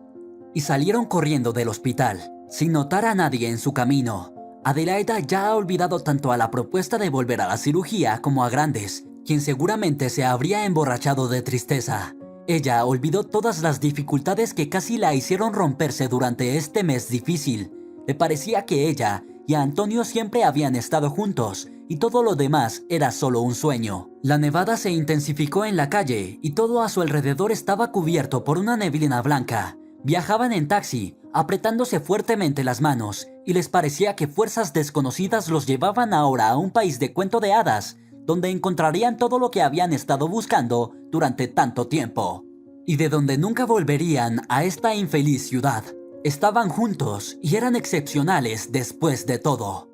Y salieron corriendo del hospital, sin notar a nadie en su camino. Adelaida ya ha olvidado tanto a la propuesta de volver a la cirugía como a Grandes, quien seguramente se habría emborrachado de tristeza. Ella olvidó todas las dificultades que casi la hicieron romperse durante este mes difícil. Le parecía que ella y Antonio siempre habían estado juntos y todo lo demás era solo un sueño. La nevada se intensificó en la calle y todo a su alrededor estaba cubierto por una neblina blanca. Viajaban en taxi, apretándose fuertemente las manos, y les parecía que fuerzas desconocidas los llevaban ahora a un país de cuento de hadas, donde encontrarían todo lo que habían estado buscando durante tanto tiempo. Y de donde nunca volverían a esta infeliz ciudad. Estaban juntos y eran excepcionales después de todo.